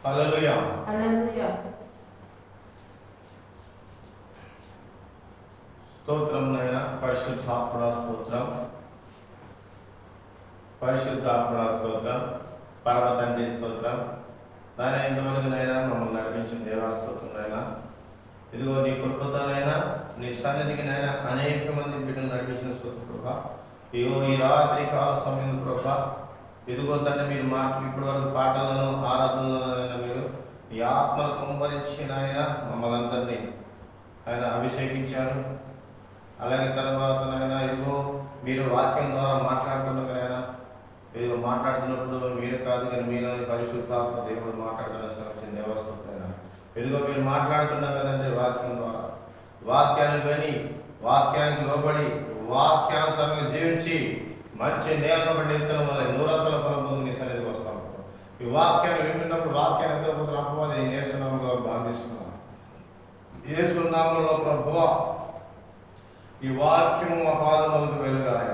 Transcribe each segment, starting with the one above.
హల్లెలూయా హల్లెలూయా. స్తోత్రం నైనా పరిశుద్ధాత్మ స్తోత్రం, పరిశుద్ధాత్మ స్తోత్రం, పరమ తండ్రి స్తోత్రం. నాయన ఇంతవరకునైనా మమ్మల్ని నడిపించిన దేవా స్తోత్రం నైనా. ఇదిగో నీ కృపతోనైనా నీ సన్నిధికి నైనా అనేక మంది బిడ్డలు నడిపించిన స్తోత్ర కృప. ఇదిగో ఈ రాత్రి కాల సమయం కృప. ఇదిగో తండ్రి మీరు ఇప్పటి వరకు పాటలను ఆరాధనలను మీరు ఈ ఆత్మను కుమ్మరించిన ఆయన మమ్మల్ని అందరినీ ఆయన అభిషేకించారు. అలాగే తర్వాత నాయన ఇదిగో మీరు వాక్యం ద్వారా మాట్లాడుతున్నారు ఆయన. ఇదిగో మాట్లాడుతున్నప్పుడు మీరు కాదు కానీ మీలోని పరిశుద్ధాత్మ దేవుడు మాట్లాడుతున్న సంవత్సరం దేవస్థానం. ఇదిగో మీరు మాట్లాడుతున్నారు కదండి వాక్యం ద్వారా. వాక్యాన్ని విని వాక్యానికి లోబడి వాక్యానుసారంగా జీవించి మంచి నేలను బట్టి విత్తనం వల్ల నూరంతల ఫలం నీ సన్నిధికి వస్తాం. ఈ వాక్యాన్ని వింటున్నప్పుడు వాక్యాన్ని ఎంతో అపవాది యేసునామములో బాధిస్తున్నాను. యేసునామములో ప్రభువా ఈ వాక్యము మా పాదములకు వెలుగాయ.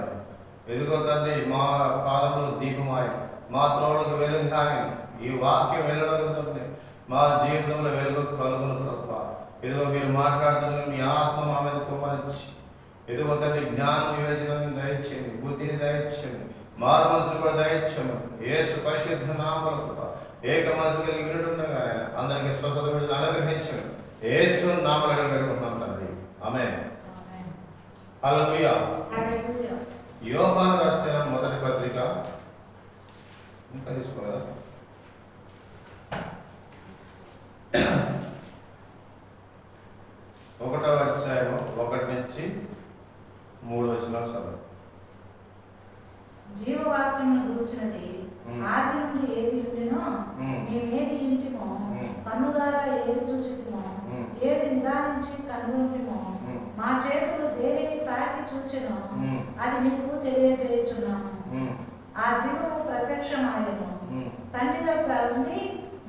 ఎదుగో తండ్రి మా పాదములు దీపమాయ, మా త్రోళ్ళకు వెలుగాయ. ఈ వాక్యం వెలుగుతుంది మా జీవితంలో వెలుగు కలుగును ప్రభు. ఎదుగో మీరు మాట్లాడుతున్న మీ ఆత్మ మా మీద కుమ్మరించి ఎదుగో తండ్రి జ్ఞానం వివేచనని దయచేయండి, బుద్ధిని దయచేయండి, మారు మనసును కూడా దయచేయండి. యేసు పరిశుద్ధ నామములో ఏక మనసు కలిగి వినుండగా అందరికీ స్వస్థత విడుదల అనుగ్రహించండి. యేసు నామములో వేడుకుంటున్నాం తండ్రి, ఆమేన్. హల్లెలూయా. యోహాను రాసిన మొదటి పత్రిక ఇంకా తీసుకోలేదా? 1వ అధ్యాయం 1 నుంచి 3 వచనాలు చదువు. జీవవాక్యమును గూర్చినది ఆది నుండి ఏది ఉండినో మేమేది ఇంటిమో, కన్నులారా ఏది చూచితిమో, ఏది నిదానించి కనుగొంటిమో, మా చేతులు దేనిని తాకి చూచెనో అది మీకు తెలియజేయుచున్నాము. ఆ జీవము ప్రత్యక్షమాయను, తండ్రి యొక్క ఉండి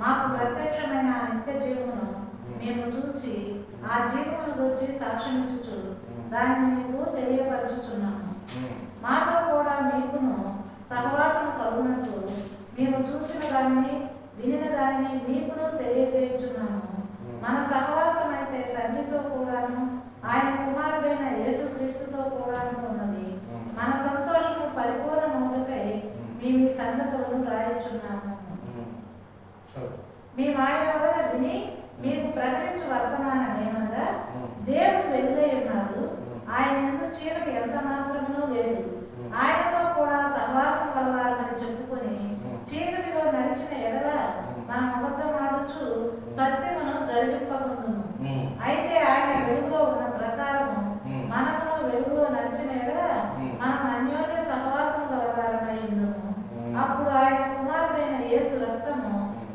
మాకు ప్రత్యక్షమైన ఆ నిత్య జీవమును మేము చూచి ఆ జీవమును గురించి సాక్ష్యమిచ్చుచు దానిని మీకు తెలియపరచుచున్నాము. మాతో కూడా మీకును సహవాసం కలుగునట్లు మేము చూసిన దానిని వినిన దానిని మీకును తెలియజేయుచున్నాము. మన సహవాసం అయితే తండ్రితో కూడాను ఆయన కుమారుడైన యేసుక్రీస్తుతో కూడాను ఉన్నది. మన సంతోషము పరిపూర్ణమౌటకై మేము ఈ సంగతులను రాయచున్నాము. మేము ఆయన వలన విని మీకు ప్రకటించు వర్తమానమేమనగా, దేవుడు వెలుగై ఉన్నాడు, ఆయన యందు చీకటి ఎంత మాత్రమూ లేదు. ఆయనతో కూడా సహవాసం కలవాలని చెప్పుకొని చీకటిలో నడిచిన ఎడల మనం అబద్ధమాడుచు సత్యమును జరిగింపకుందుము. అయితే ఆయన వెలుగులో ఉన్న ప్రకారము మనమును వెలుగులో నడిచిన ఎడల మనం అన్యోన్య సహవాసం కలవారమై ఉందుము. అప్పుడు ఆయన కుమారుడైన యేసు రక్తము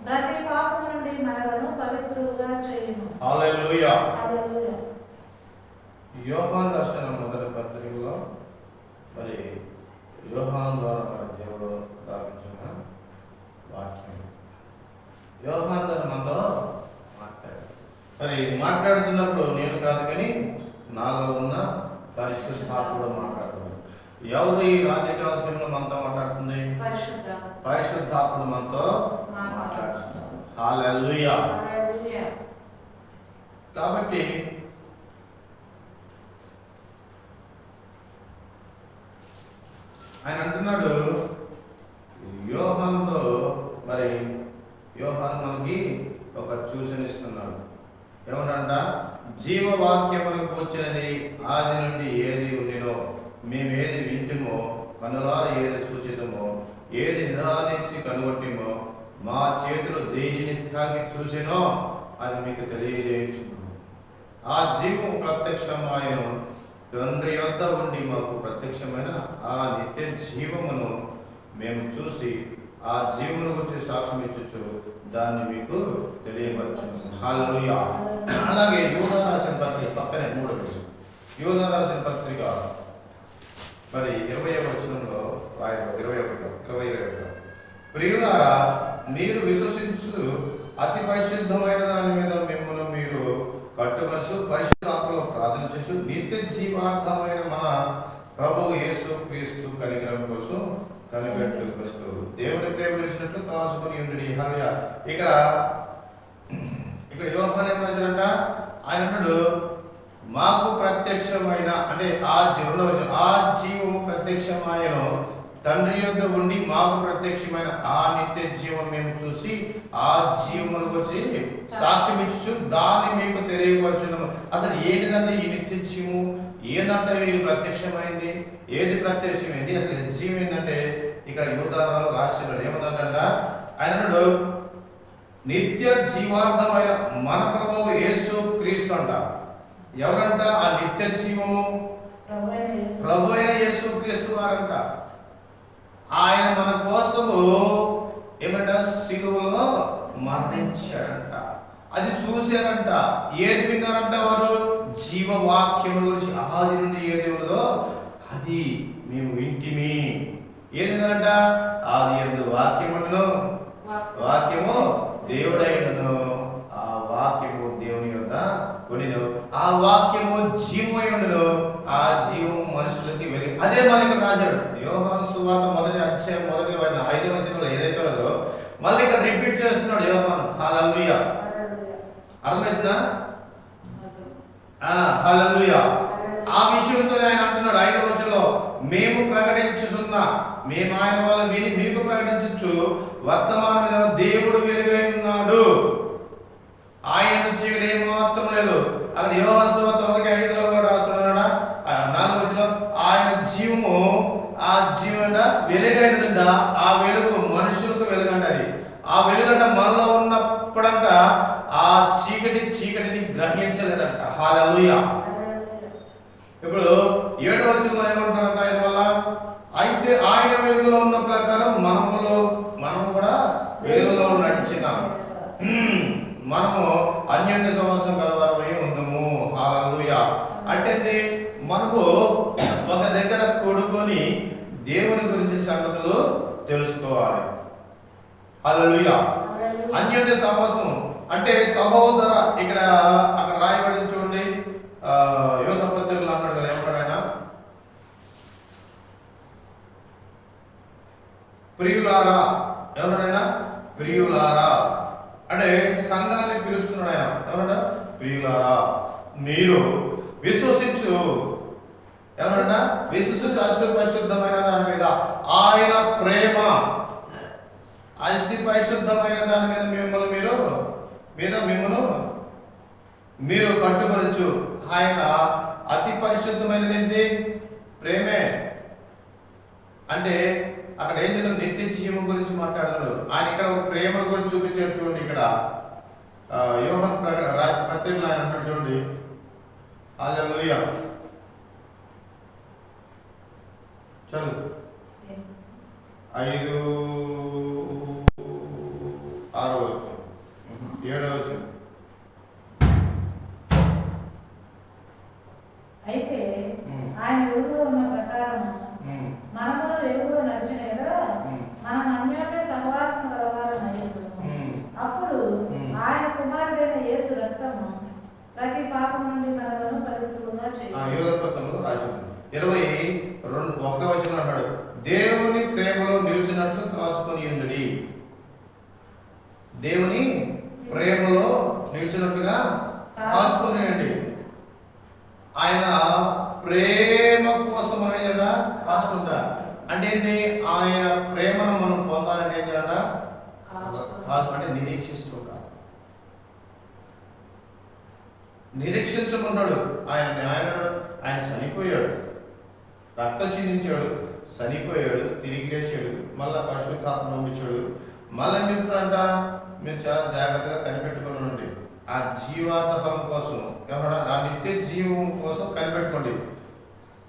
ప్రతి పాపం నుండి మనలను పవిత్రులుగా చేయును. హల్లెలూయా. హల్లెలూయా. యోహాను రాసిన మొదటి పత్రికలో మరి యోహాను ద్వారా మన దేవుడు రాపించిన వాక్యం. యోహాను ద్వారా మనతో మాట్లాడాడు. మరి మాట్లాడుతున్నప్పుడు నేను కాదు కానీ నాలో ఉన్న పరిశుద్ధాత్ముడు మాట్లాడుతున్నాడు. ఎవరు ఈ రాజకీయ సమయంలో మనతో మాట్లాడుతుంది? పరిశుద్ధాత్ముడు మనతో మాట్లాడుతున్నాడు. హల్లెలూయా. కాబట్టి ఆయన అంటున్నాడు యోహానులో, మరి యోహాను మనకి ఒక సూచన ఇస్తున్నాడు. ఏమనంట? జీవవాక్యములకు వచ్చినది ఆది నుండి ఏది ఉండినో మేము ఏది వింటిమో, కనులారా ఏది సూచితమో, ఏది నిదానించి కనుగొట్టిమో, మా చేతులు దేనిని తాకి చూసినో అది మీకు తెలియజేయుచున్నాము. ఆ జీవము ప్రత్యక్షమాయను, తండ్రి యొద్ద ఉండి మాకు ప్రత్యక్షమైన ఆ నిత్య జీవమును మేము చూసి ఆ జీవమును గురించి సాక్ష్యం ఇచ్చు దాన్ని మీకు తెలియపరచున్నాము. హల్లెలూయా. అలాగే యోధా రాసిన పత్రిక పక్కనే 3వ యోధా రాసిన పత్రిక మరి 20వ వచనంలో రాయబడి 21 ప్రియులారా, మీరు విశ్వసించు అతి పరిశుద్ధమైన దాని మీద మిమ్మల్ని మీరు కట్టుమనసు పరిశుద్ధాత్మలో ప్రార్థన చేసి నిత్య జీవార్థమైన మన ప్రభువు యేసు క్రీస్తు కనికరం కోసం కనిపెట్టుకొస్తూ దేవుని ప్రేమ నిలిచినట్లు కాచుకొని ఉండి. హల్లెలూయా. ఇక్కడ యోహాను ఏం రాశాడంట? ఆయన అన్నాడు, మాకు ప్రత్యక్షమైన, అంటే ఆ జీవము ప్రత్యక్షమాయను, తండ్రి యొద్ద ఉండి మాకు ప్రత్యక్షమైన ఆ నిత్య జీవం మేము చూసి ఆ జీవమును వచ్చి సాక్ష్యం ఇచ్చు దాన్ని మీకు తెలియపరచున్నాము. అసలు ఏంటిదంటే ఈ నిత్య జీవము? ఏదంటే ఇది ప్రత్యక్షమైంది? ఏది ప్రత్యక్షమైంది? అసలు జీవం ఏంటంటే ఇక్కడ యూదారాలు రాశాడు. ఏమందంట ఆయన అన్నాడు, నిత్య జీవార్థమైన మన ప్రభువు యేసు క్రీస్తు అంట. ఎవరంట ఆ నిత్య జీవము? ప్రభు అయిన యేసు క్రీస్తు వారంట. ఆయన మన కోసము ఏమంట సిలువలో మరణించాడంట. అది చూశారంట. ఏది విన్నారంట వారు? జీవవాక్యం గురించి ఆది నుండి ఏది ఉన్నదో అది మేము వింటిమి. ఏది విన్నారంట? ఆది యందు వాక్యమును, వాక్యము దేవుడైనను, ఆ వాక్యము దేవుని యొద్ద ఉండెను, ఆ వాక్యము జీవమై ఉండెను, ఆ జీవము మనుషులకి వెలుగు. అదే మళ్ళీ ఇక్కడ రాశాడు యోహాను సువార్త మొదటి అధ్యాయం 5వ వచనంలో ఏదైతే ఉన్నదో మళ్ళీ ఇక్కడ రిపీట్ చేస్తున్నాడు యోహాను. హల్లెలూయా. అర్థమవుతుందా? హల్లెలూయా. ఆ విషయంతో ఆయన అంటున్నాడు 5వ వచనంలో, మేము ప్రకటించుచున్నా, మేము ఆయన వల్ల విని మీకు ప్రకటించచ్చు వర్తమానమైన దేవుడు వెలుగై ఉన్నాడు, ఆయన చీకటి ఏమాత్రం లేదు. అక్కడ యోహాను సువార్త 1:5లో కూడా రాస్తున్నాడా? 4వ వచనంలో ఆయన జీవము, ఆ జీవం వెలుగైనదంట. ఆ వెలుగు మనుషులకు వెలుగంట. అది ఆ వెలుగంట మనలో ఉన్నప్పుడంట ఆ చీకటిని గ్రహించలేదంట. హల్లెలూయా. ఇప్పుడు 7వ వచనంలో ఏమంటారంట ఆయన వల్ల, అయితే ఆయన వెలుగులో ఉన్న ప్రకారం మనము కూడా వెలుగులో నడిచినాం, మనము అన్యోన్య సంవత్సరం కలవారమై ఉందము. హల్లెలూయా. అంటే మనము ఒక దగ్గర కూడుకొని దేవుని గురించి సంగతులు తెలుసుకోవాలి. హల్లెలూయా. అన్యోన్య సహవాసం అంటే సహోదర, ఇక్కడ అక్కడ రాయబడి చూడండి, యోధ పత్రికలు అన్నాడు కదా, ఏమన్నాడు? ప్రియులారా. ఎవరైనా ప్రియులారా అంటే సంఘాన్ని పిలుస్తున్నాడు ఆయన. ఎవరన్నా? ప్రియులారా, మీరు విశ్వసించు. ఎవరన్నా? విశ్వసించు పరిశుద్ధమైన దాని మీద ఆయన ప్రేమ, అతి పరిశుద్ధమైన దాని మీద మిమ్మల్ని మీరు కట్టుకొనచ్చు. ఆయన అతి పరిశుద్ధమైనది ఏంటి? ప్రేమే. అంటే అక్కడ ఏం చేద్దాం? నిత్య జీవం గురించి మాట్లాడాడు ఆయన. ఇక్కడ ఒక ప్రేమ గురించి చూపించాడు. చూడండి ఇక్కడ యోహాను రాసిన పత్రికలో ఆయన అన్నాడు చూడండి. హల్లెలూయా. చదువు 5:6 అయితే ఆయన వెలుగులో ఉన్న ప్రకారం మనమును వెలుగులో నడిచిన మనం అన్యోన్య సహవాసం గలవారమై అప్పుడు ఆయన కుమారుడైన యేసు రక్తము ప్రతి పాపం నుండి మనలను పవిత్రులుగా చేయును. యోధపత్రంలో రాసింది 21వ వచనం అన్నాడు, దేవుని ప్రేమలో నిలిచినట్లు కాచుకొని ఉండుడి. దేవుని ప్రేమలో నిలిచినట్టుగా కాచుకొని ఉండండి. ఆయన ప్రేమ కోసం ఏదైనా కాసుకుంటా అంటే ఏంటి? ఆయన ప్రేమను మనం పొందాలంటే ఏం చేయాలట? కాసుకుంటే నిరీక్షిస్తూ ఉండాలి. నిరీక్షించుకున్నాడు. ఆయన చనిపోయాడు, రక్తం చిందించాడు, చనిపోయాడు, తిరిగి లేచాడు, మళ్ళా పరిశుద్ధాత్మ పంపించాడు. మళ్ళీ చెప్తున్నాడంట, మీరు చాలా జాగ్రత్తగా కనిపెట్టుకుని ఉండండి. ఆ జీవాత్మకం కోసం, ఎవరన్నా ఆ నిత్య జీవం కోసం కనిపెట్టుకోండి.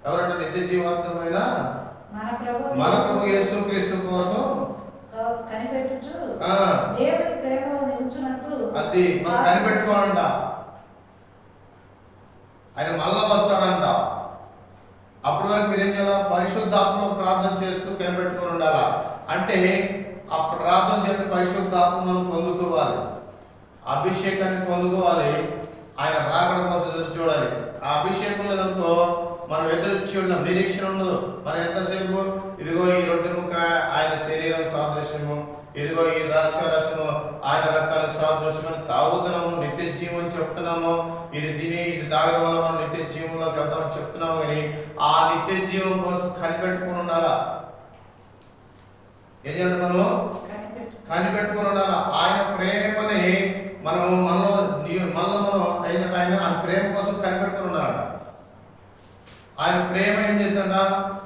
ఎవరన్నా నిత్య జీవాత్మైన మన ప్రభు యేసు క్రీస్తు కోసం కనిపెట్టుచు దేవుని ప్రేమలో నిలిచినట్లు అది మనం కనిపెట్టుకోవాలంట. ఆయన మళ్ళా వస్తాడంట. అప్పటి వరకు మీరేం చేయాలి? పరిశుద్ధాత్మలో ప్రార్థన చేస్తూ కనిపెట్టుకొని ఉండాలా. అంటే ఆ ప్రార్థన చేసిన పరిశుద్ధాత్మను పొందుకోవాలి, అభిషేకాన్ని పొందుకోవాలి. ఆయన రాకడ కోసం ఎదురు చూడాలి. ఆ అభిషేకం లేదనుకో మనం ఎదురు చూడడం, నిరీక్షణ ఉండదు. మనం ఎంతసేపు ఇదిగో ఈ రొట్టె ముక్క ఆయన శరీరం సాదృశ్యము, ఇదిగో ఈ ద్రాక్షారసము ఆయన రక్తానికి సాదృశ్యం తాగుతున్నాము, నిత్య జీవం చెప్తున్నాము. ఇది తిని ఇది తాగడం వల్ల మనం నిత్య జీవంలోకి వెళ్తామని చెప్తున్నాము. కానీ ఆ నిత్య జీవం కోసం కనిపెట్టుకుని ఉండాలా. ఏం చేయాలి? మనము కనిపెట్టుకుని ఉండాలా. ఆయన ప్రేమని మనము మనలో మనం అయినట్టు ఆయన ప్రేమ కోసం కనిపెట్టుకుని ఉండాలంట. ఆయన ప్రేమ ఏం చేసిందంట?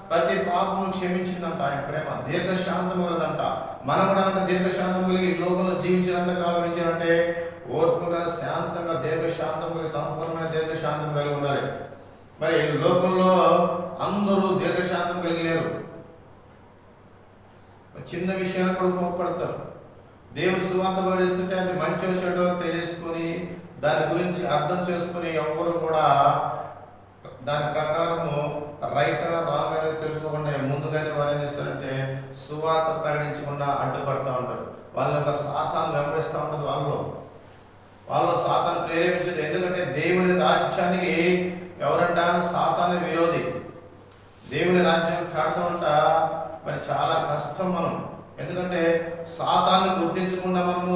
ప్రతి పాపము క్షమించిందంట. ఆయన ప్రేమ దీర్ఘశాంతం కలదంట. మనం కూడా అంటే దీర్ఘశాంతం కలిగి లోకంలో జీవించినంత కాలం ఏం చేయాలంటే ఓర్పుగా, శాంతంగా, దీర్ఘశాంతం కలిగి, సంపూర్ణమైన దీర్ఘశాంతం కలిగి ఉండాలి. మరి లోకంలో అందరూ దీర్ఘశాంతం కలిగి లేరు. చిన్న విషయాన్ని కూడా కోపడతారు. దేవుడు సువార్త పడిస్తుంటే అది మంచి చెడో తెలుసుకొని దాని గురించి అర్థం చేసుకుని ఎవరు కూడా దాని ప్రకారము రైటా రాంగ్ అనేది తెలుసుకోకుండా ముందుగానే వారు ఏం చేస్తారంటే సువార్త ప్రకటించకుండా అడ్డుపడతా ఉంటారు. వాళ్ళ యొక్క సాతాను వెంబడిస్తూ ఉంటుంది. వాళ్ళు సాతాను ప్రేరేపించదు. ఎందుకంటే దేవుని రాజ్యానికి ఎవరంట? సాతాను విరోధి. దేవుని రాజ్యాన్ని కాడతామంట మరి చాలా కష్టం మనం. ఎందుకంటే సాతాను గుర్తించకుండా మనము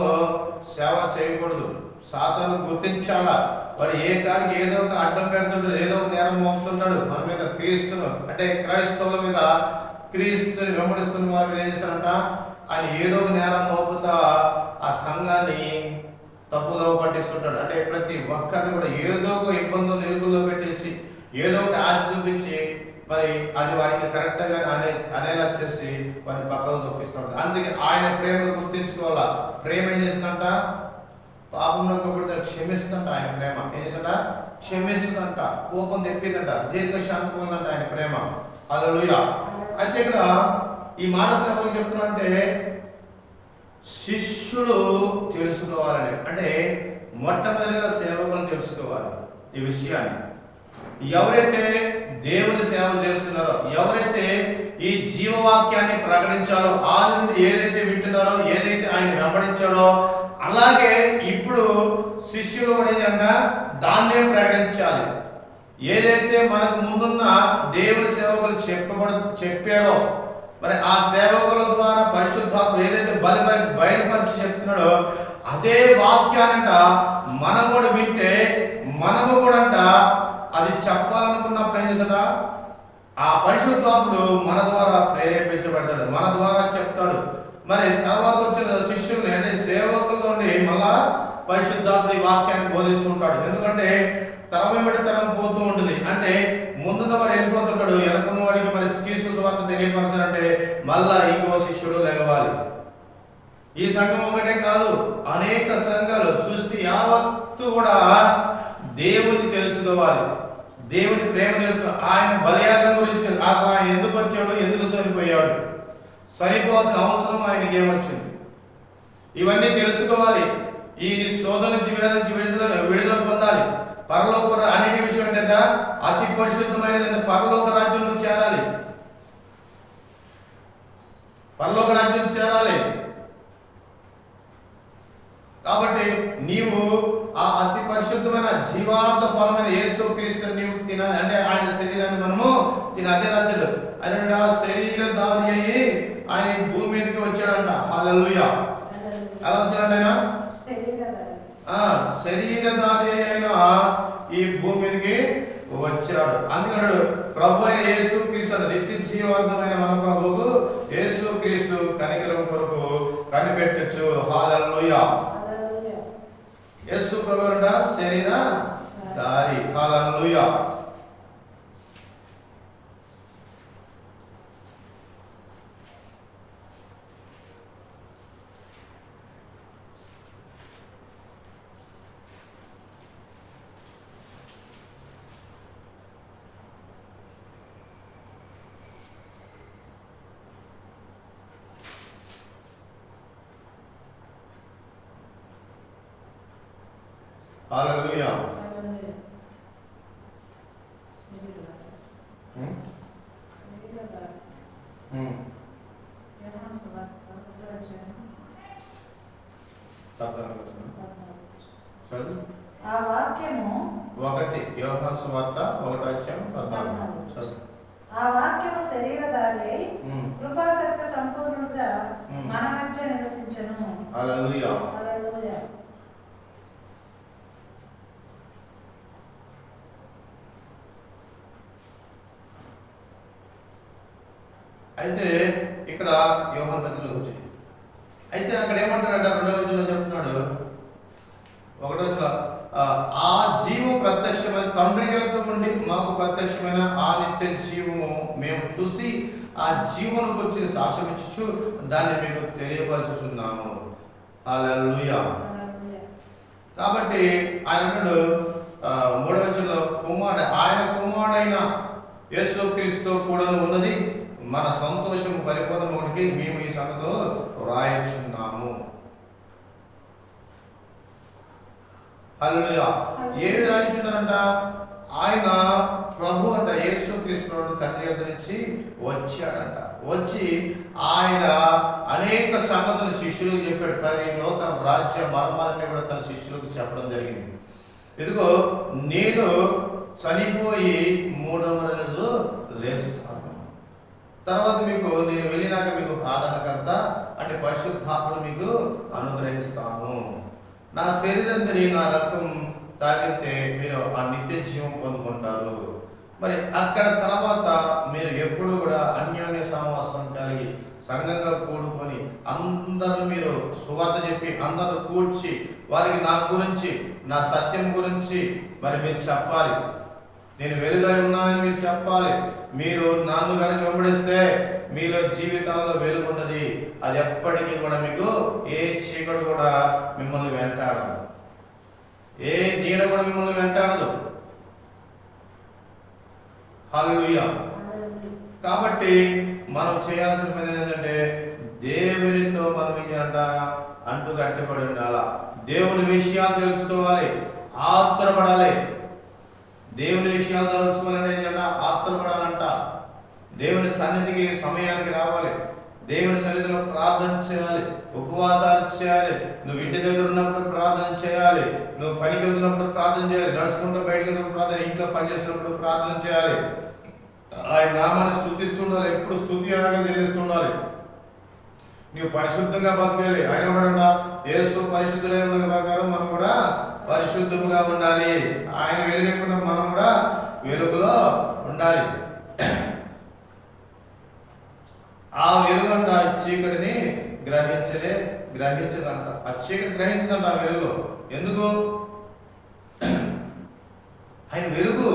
సేవ చేయకూడదు. సాతాను గుర్తించాలా. వాడు ఏ కాడికి ఏదో ఒక అడ్డం పెడుతుంటాడు, ఏదో ఒక నేరం మోపుతుంటాడు మన మీద. క్రీస్తును అంటే క్రైస్తవుల మీద, క్రీస్తుని వెంబడిస్తున్న వారి మీద ఏం చేస్తారంట? ఆయన ఏదో ఒక నేరం మోపుతా ఆ సంఘాన్ని తప్పుదోవ పట్టిస్తుంటాడు. అంటే ప్రతి ఒక్కరిని కూడా ఏదో ఒక ఇబ్బందులు ఇరుకుల్లో పెట్టేసి ఏదో ఒకటి ఆశ చూపించి మరి అది వారికి కరెక్ట్గా అనేలా చేసి వారిని పక్కకు తప్పిస్తుంటాడు. అందుకే ఆయన ప్రేమను గుర్తించుకోవాలా. ప్రేమ ఏం చేస్తుందంట? పాపంలో క్షమిస్తుందంట. ఆయన ప్రేమ ఏం చేస్తుంట? క్షమిస్తుందంట. కోపం తెప్పిదంట. దీర్ఘశాంతం ఉందంట ఆయన ప్రేమ. హల్లెలూయా. అయితే ఇక్కడ ఈ మాట ఎవరికి చెప్తున్నా అంటే శిష్యులు తెలుసుకోవాలని, అంటే మొట్టమొదటిగా సేవకులు తెలుసుకోవాలి ఈ విషయాన్ని. ఎవరైతే దేవుని సేవ చేస్తున్నారో, ఎవరైతే ఈ జీవవాక్యాన్ని ప్రకటించారో, ఆ నుండి ఏదైతే వింటున్నారో, ఏదైతే ఆయన వెంబడించారో, అలాగే ఇప్పుడు శిష్యులు కూడా ఏంటంటే దాన్నే ప్రకటించాలి. ఏదైతే మనకు ముందున్న దేవుని సేవకులు చెప్పారో మరి ఆ సేవకుల ద్వారా పరిశుద్ధాత్మ ఏదైతే బయలుపరిచి చెప్తున్నాడో అదే వాక్యానంట మనం కూడా వింటే మనము కూడా అది చెప్పాలనుకున్నప్పుడు ఏం చేస్తాడా? ఆ పరిశుద్ధాత్ముడు మన ద్వారా ప్రేరేపించబడతాడు, మన ద్వారా చెప్తాడు. మరి తర్వాత వచ్చిన శిష్యుల్ని అంటే సేవకులతో మళ్ళా పరిశుద్ధాత్ముడు ఈ వాక్యాన్ని బోధిస్తుంటాడు. ఎందుకంటే తరం వెంబడి తరం పోతూ ఉంటుంది. అంటే ముందున్న వాడు వెళ్ళిపోతుంటాడు, వెనుకున్న వాడికి మరి క్రీస్తు సువార్త తెలియపరచాలంటే మళ్ళా ఇంకో శిష్యుడు లెగవాలి. ఈ సంఘం ఒకటే కాదు, అనేక సంఘాలు సృష్టి యావత్తు కూడా దేవుని తెలుసుకోవాలి, దేవుని ప్రేమ తెలుసుకోవాలి, ఆయన బలియాగం గురించి అసలు ఆయన ఎందుకు వచ్చాడు, ఎందుకు చనిపోయాడు, చనిపోవాల్సిన అవసరం ఆయనకి ఏమొచ్చింది, ఇవన్నీ తెలుసుకోవాలి. ఈ శోధన నుంచి విడుదల పొందాలి. పరలోక అన్నిటి విషయం ఏంటంటే అతి పరిశుద్ధమైనది పరలోక రాజ్యం చేరాలి, పరలోక రాజ్యం చేరాలి. కాబట్టి నీవు ఆ అతి పరిశుద్ధమైన జీవార్థ ఫలమైన యేసు క్రీస్తుని నీవు తినాలి. అంటే ఆయన శరీరాన్ని మనము అదే రాశాడు. ఆయన శరీరధారి అయ్యి ఆయన భూమి మీదకి వచ్చాడంట. హల్లెలూయా. ఎలా వచ్చాడంట ఆయన? శరీరధారి అయిన ఈ భూమి మీదకి వచ్చాడు. అందుకన్నాడు ప్రభు అయిన యేసు క్రీస్తు నిత్య జీవార్థమైన మన ప్రభువుకు యేసు క్రీస్తు కనికరం కొరకు కనిపెట్టచ్చు. హల్లెలూయా. యేసు ప్రభు అంట శరీర దారి. హల్లెలూయా. హల్లెలూయా. ఆ వాక్యము 1 యోహాను సువార్త 1 అధ్యాయం 14 చదువు. ఆ వాక్యము శరీరధారి అయి కృపాసత్య సంపూర్ణుడుగా మన మధ్య నివసించెను. హల్లెలూయా. హల్లెలూయా. అయితే ఇక్కడ యోహాను పత్రికలోకి వచ్చి అయితే అక్కడ ఏమంటాడంటే 2వ వచనంలో చెప్తున్నాడు, 1వ వచనంలో ఆ జీవం ప్రత్యక్షమైన తండ్రి యొద్ద నుండి మాకు ప్రత్యక్షమైన ఆ నిత్య జీవము మేము చూసి ఆ జీవనకు వచ్చి సాక్ష్యం ఇచ్చు దాన్ని మీకు తెలియపరుచుతున్నాము. హల్లెలూయా. కాబట్టి ఆయన అన్నాడు 3వ వచనంలో ఆయన కుమారుడైన యేసుక్రీస్తుతో కూడా ఉన్నది మన సంతోషం పరిపూర్ణముడికి మేము ఈ సంగతిలో వ్రాయచున్నాము. హల్లెలూయా. ఏమి రాయించున్నారంట? ఆయన ప్రభు అంట యేసుక్రీస్తు తండ్రి యొద్ద నుంచి వచ్చాడంట. వచ్చి ఆయన అనేక సంగతులు శిష్యులకు చెప్పాడు. ప్రతి లోక రాజ్య మర్మాలన్నీ కూడా తన శిష్యులకు చెప్పడం జరిగింది. ఇదిగో నేను చనిపోయి 3వ రోజు లేస్తాను, తర్వాత మీకు నేను వెళ్ళినాక మీకు ఆదరణకర్త అంటే పరిశుద్ధాత్మను మీకు అనుగ్రహిస్తాను. నా శరీరం తిరిగి నా రక్తం తాగితే మీరు ఆ నిత్య జీవం పొందుకుంటారు. మరి అక్కడ తర్వాత మీరు ఎప్పుడు కూడా అన్యోన్య సమావాసం కలిగి సంఘంగా కూడుకొని అందరూ మీరు సువార్త చెప్పి అందరూ కూర్చి వారికి నా గురించి నా సత్యం గురించి మరి మీరు చెప్పాలి. నేను వెలుగై ఉన్నానని మీరు చెప్పాలి. మీరు నన్ను కనుక వెంబడిస్తే మీలో జీవితాల్లో వెలుగు ఉంటుంది. అది ఎప్పటికీ కూడా మీకు ఏ చీకటి కూడా మిమ్మల్ని వెంటాడదు, ఏ నీడ కూడా మిమ్మల్ని వెంటాడదు. హల్లెలూయా. కాబట్టి మనం చేయాల్సిన పని ఏంటంటే దేవునితో మనం ఏం చేయాలంట, అంటూ కట్టుబడి ఉండాలా. దేవుని విషయాలు తెలుసుకోవాలి, ఆత్రపడాలి. దేవుని విషయాలు తెలుసుకోవాలంటే ఏం చేయాలంట, ఆత్రపడాలంట. దేవుని సన్నిధికి సమయానికి రావాలి, దేవుని సన్నిధిలో ప్రార్థన చేయాలి, ఉపవాసాలు చేయాలి. నువ్వు ఇంటి దగ్గర ఉన్నప్పుడు ప్రార్థన చేయాలి, నువ్వు పనికి వెళ్తున్నప్పుడు ప్రార్థన చేయాలి, నడుచుకుంటూ బయటకు వెళ్తున్నప్పుడు ప్రార్థన, ఇంట్లో పనిచేస్తున్నప్పుడు ప్రార్థన చేయాలి. ఆయన నామాన్ని స్తుతిస్తుండాలి, ఎప్పుడు స్తుతి యాగం చెల్లిస్తుండాలి. నీవు పరిశుద్ధంగా బతకాలి. ఆయన కూడా యేసు పరిశుద్ధులైన ప్రకారం మనం కూడా పరిశుద్ధంగా ఉండాలి. ఆయన వెలుగైపోయిన మనం కూడా వెలుగులో ఉండాలి. ఆ వెలుగంట చీకటిని గ్రహించదంట. ఆ చీకటి గ్రహించదంట ఆ వెలుగులో. ఎందుకు? ఆయన వెలుగు.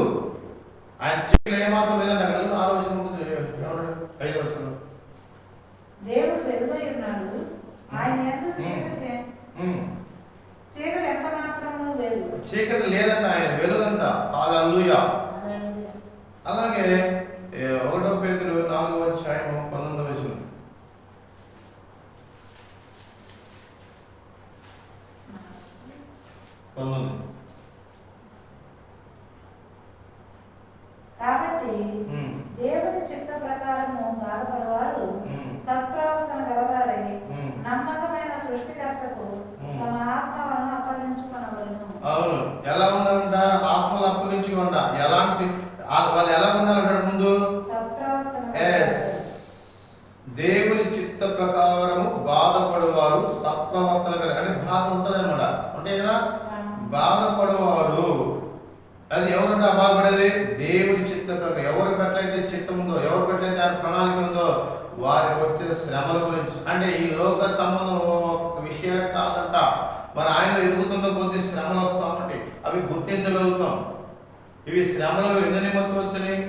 ఆయన చీకటి ఏమాత్రం లేదంటే అక్కడ 6వ వచనం ఉంటుంది. ఎవరు 5వ వచనం దేవుడు వెలుగై ఉన్నాడు, ఆయన యందు చీకటి ఎంత మాత్రము లేదు. చీకటి లేదంట, ఆయన వెలుగంట. హల్లెలూయా. అలాగే 1 పేతురు 4వ అధ్యాయం 19వ వచనం. కాబట్టి దేవుని చిత్త ప్రకారము బాధపడేవారు సత్ప్రవర్తన గలవారై నమ్మకమైన సృష్టికర్తకు తమ ఆత్మలను అప్పగించుకొనవలెను. అవును, ఎలా ఉండాలంట? ఆత్మలు అప్పగించుకుంటా. ఎలాంటి వాళ్ళు ఎలా ఉండాలంటాడు ముందు? దేవుని చిత్త ప్రకారము బాధపడేవారు సత్ప్రవర్తన కలిగి, అంటే బాధ ఉంటుంది అనమాట. అంటే కదా బాధపడేవారు, అది ఎవరుంటే బాధపడేది? దేవుని చిత్త ప్రకారం. ఎవరి పట్లయితే చిత్తం ఉందో, ఎవరి పట్లయితే ఆయన ప్రణాళిక ఉందో వారికి వచ్చే శ్రమల గురించి, అంటే ఈ లోక సంబంధం విషయాలే కాదంట. మన ఆయన ఎదుగుతున్న కొద్ది శ్రమలు వస్తామంటే అవి గుర్తించగలుగుతాం. ఇవి శ్రమలు ఎందుకు నిమిత్తం వచ్చినాయి?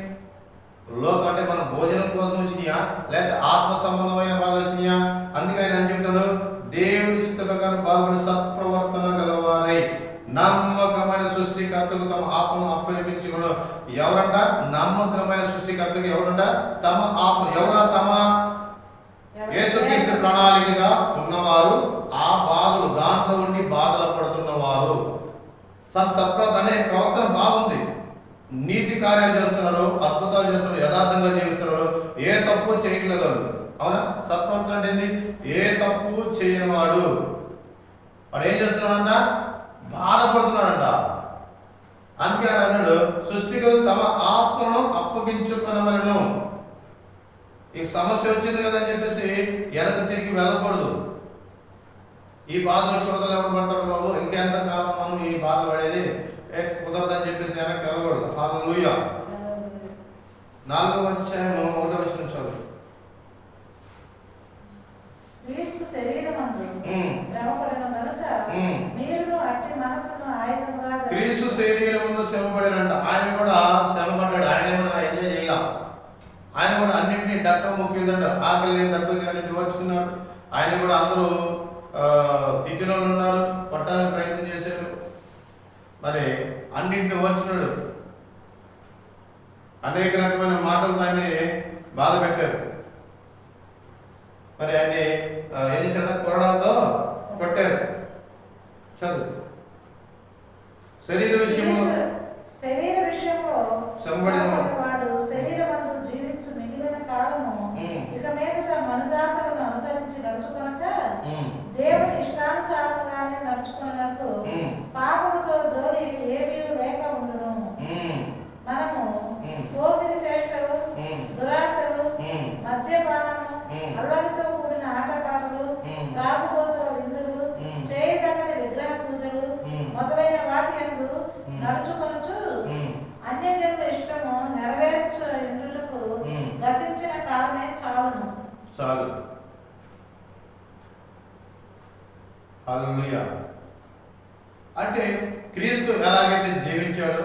లోక అంటే మన భోజనం కోసం వచ్చినాయా, లేకపోతే ఆత్మ సంబంధమైన బాధ వచ్చినాయా? అందుకే ఆయన చెప్తాడు, దేవుని చిత్త ప్రకారం బాధపడి సత్ప్రవర్తన గలవారై నమ్మకమైన సృష్టికర్తకు తమ ఆత్మను అప్పగించుకున్న. ఎవరంట? నమ్మకమైన సృష్టికర్తకు ఎవరంట? తమ ఆత్మ. ఎవరా? తమ యేసుక్రీస్తు ప్రణాళికగా ఉన్నవారు, ఆ బాధలు దాంట్లో ఉండి బాధలు పడుతున్నవారు. సత్ప్రవర్తన అనే ప్రవర్తన బాగుంది, నీతి కార్యాలు చేస్తున్నారు, అద్భుతాలు చేస్తున్నారు, యథార్థంగా జీవిస్తున్నారు, ఏ తప్పు చేయట్లేదు. అవునా? సత్ప్రవర్తన అంటే ఏంది? ఏ తప్పు చేయని వాడు ఏం చేస్తున్నాడంట? బాధపడుతున్నాడంట. అందుకే అన్నాడు, సృష్టికర్త తమ ఆత్మను అప్పగించుకొనవలెను. ఈ సమస్య వచ్చింది కదా అని చెప్పేసి వెనక తిరిగి వెళ్ళకూడదు. ఈ బాధలు శోధనలు ఎవరు పడతారు బాబు, ఇంకెంత కాలం మనం ఈ బాధ పడేది, కుదరదని చెప్పేసి వెనక్కి వెళ్ళకూడదు. హల్లెలూయా. 4వ అధ్యాయం 1వ వచనం చదువు. క్రీస్తు శరీరమందు శ్రమపడిన కనుక మీరును అట్టి మనసును ఆయుధముగా క్రీస్తు శరీరమందు శ్రమపడినంట. ఆయన కూడా శ్రమపడ్డాడు. ఆయన ఏమైనా ఎంజాయ్ చేయాల, ఆయన కూడా అన్నింటినీ డక్క మొక్కిందంట. ఆకలిని దెబ్బకి అన్నింటినీ వచ్చుకున్నాడు. ఆయన కూడా అందరూ తిట్టిన వాళ్ళు ఉన్నారు, పట్టాలని ప్రయత్నం చేశారు, మరి అన్నింటినీ వచ్చున్నాడు. అనేక రకమైన మాటలు ఆయన్ని బాధ పెట్టారు. మరి ఆయన్ని ఏం చేశారు, కొరడాలతో కొట్టారు. చదువు. శరీర విషయంలో శ్రమపడిన వాడు శరీరమందు జీవించు మిగిలిన కాలము ఇక మీదట మనుజాసలను అనుసరించి నడుచుకొనక దేవుని ఇష్టానుసారంగానే నడుచుకున్నట్లు పాపముతో జోలి ఏమీ లేక ఉండును. మనము పోకిరి చేష్టలు, దురాశలు, మద్యపానము, అల్లరితో కూడిన ఆటపాటలు, త్రాగుబోతుల విందులు, చేయదగని విగ్రహ పూజలు మొదలైన వాటి యందు నడుచుకొనుచు అన్యజనుల ఇష్టము నెరవేర్చుటకు గతించిన కాలమే చాలును. చాలు. హల్లెలూయా. అంటే క్రీస్తు ఎలాగైతే జీవించాడో,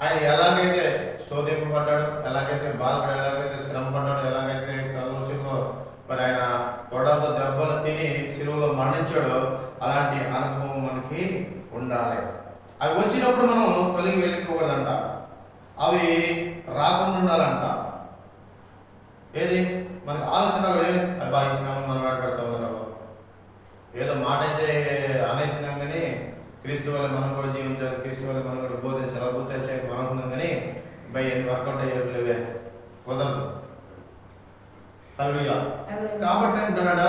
ఆయన ఎలాగైతే శోధింపబడ్డాడు, ఎలాగైతే బాధపడ్డాడు, ఎలాగైతే శ్రమ పడ్డాడు, ఎలాగైతే కలుషిలో మరి ఆయన గొడవతో దెబ్బలు తిని సిలువలో మరణించాడో అలాంటి అనుభవం మనకి ఉండాలి. అవి వచ్చినప్పుడు మనం తొలగి వెళ్ళిపోకూడదంట, అవి రాకుండా ఉండాలంట. ఏది మనకు ఆలోచన బాగా శ్రమ మనం ఆడపెడతా ఉన్నాం, ఏదో మాట అయితే అనేసినాం కానీ క్రీస్తు వల్ల మనం కూడా జీవించాలి, క్రీస్తు వల్ల మనం కూడా బోధించాలి, అద్భుతాలు చేయాలి మనం అనుకున్నాం కానీ ఎన్ని వర్కౌట్ అయ్యేట్లేవే, కుదరదు. హల్లెలూయా. కాబట్టి అంటున్నాడా,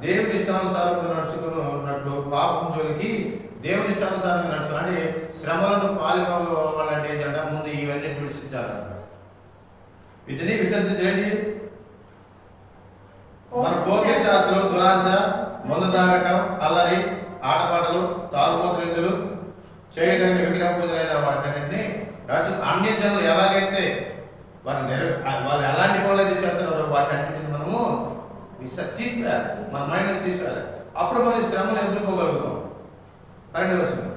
దేవుని ఇష్టానుసారంగా నడుచుకున్నట్లు పాపం జోలికి దేవుని ఇష్టానుసారంగా నడుచుకుని, అంటే శ్రమలను పాల్గొవాలంటే ఏంటంటే ముందు ఇవన్నీ విడిచించాలంట. వీటిని విసర్జించండి. మన భౌతిక శాస్త్రం, దురాశ, మందు తాగటం, అల్లరి, ఆటపాటలు, తాగుబోతుల విందులు, చేయదగిన విగ్రహ పూజలైన వాటిని అన్ని జనులు ఎలాగైతే వాళ్ళు ఎలాంటి పనులు అయితే చేస్తున్నారో వాటన్నిటిని మనము తీసుకురాలి, మన మైండ్ తీసుకురాలి. అప్పుడు మనం శ్రమను ఎదుర్కోగలుగుతాం. 2వ వచనం.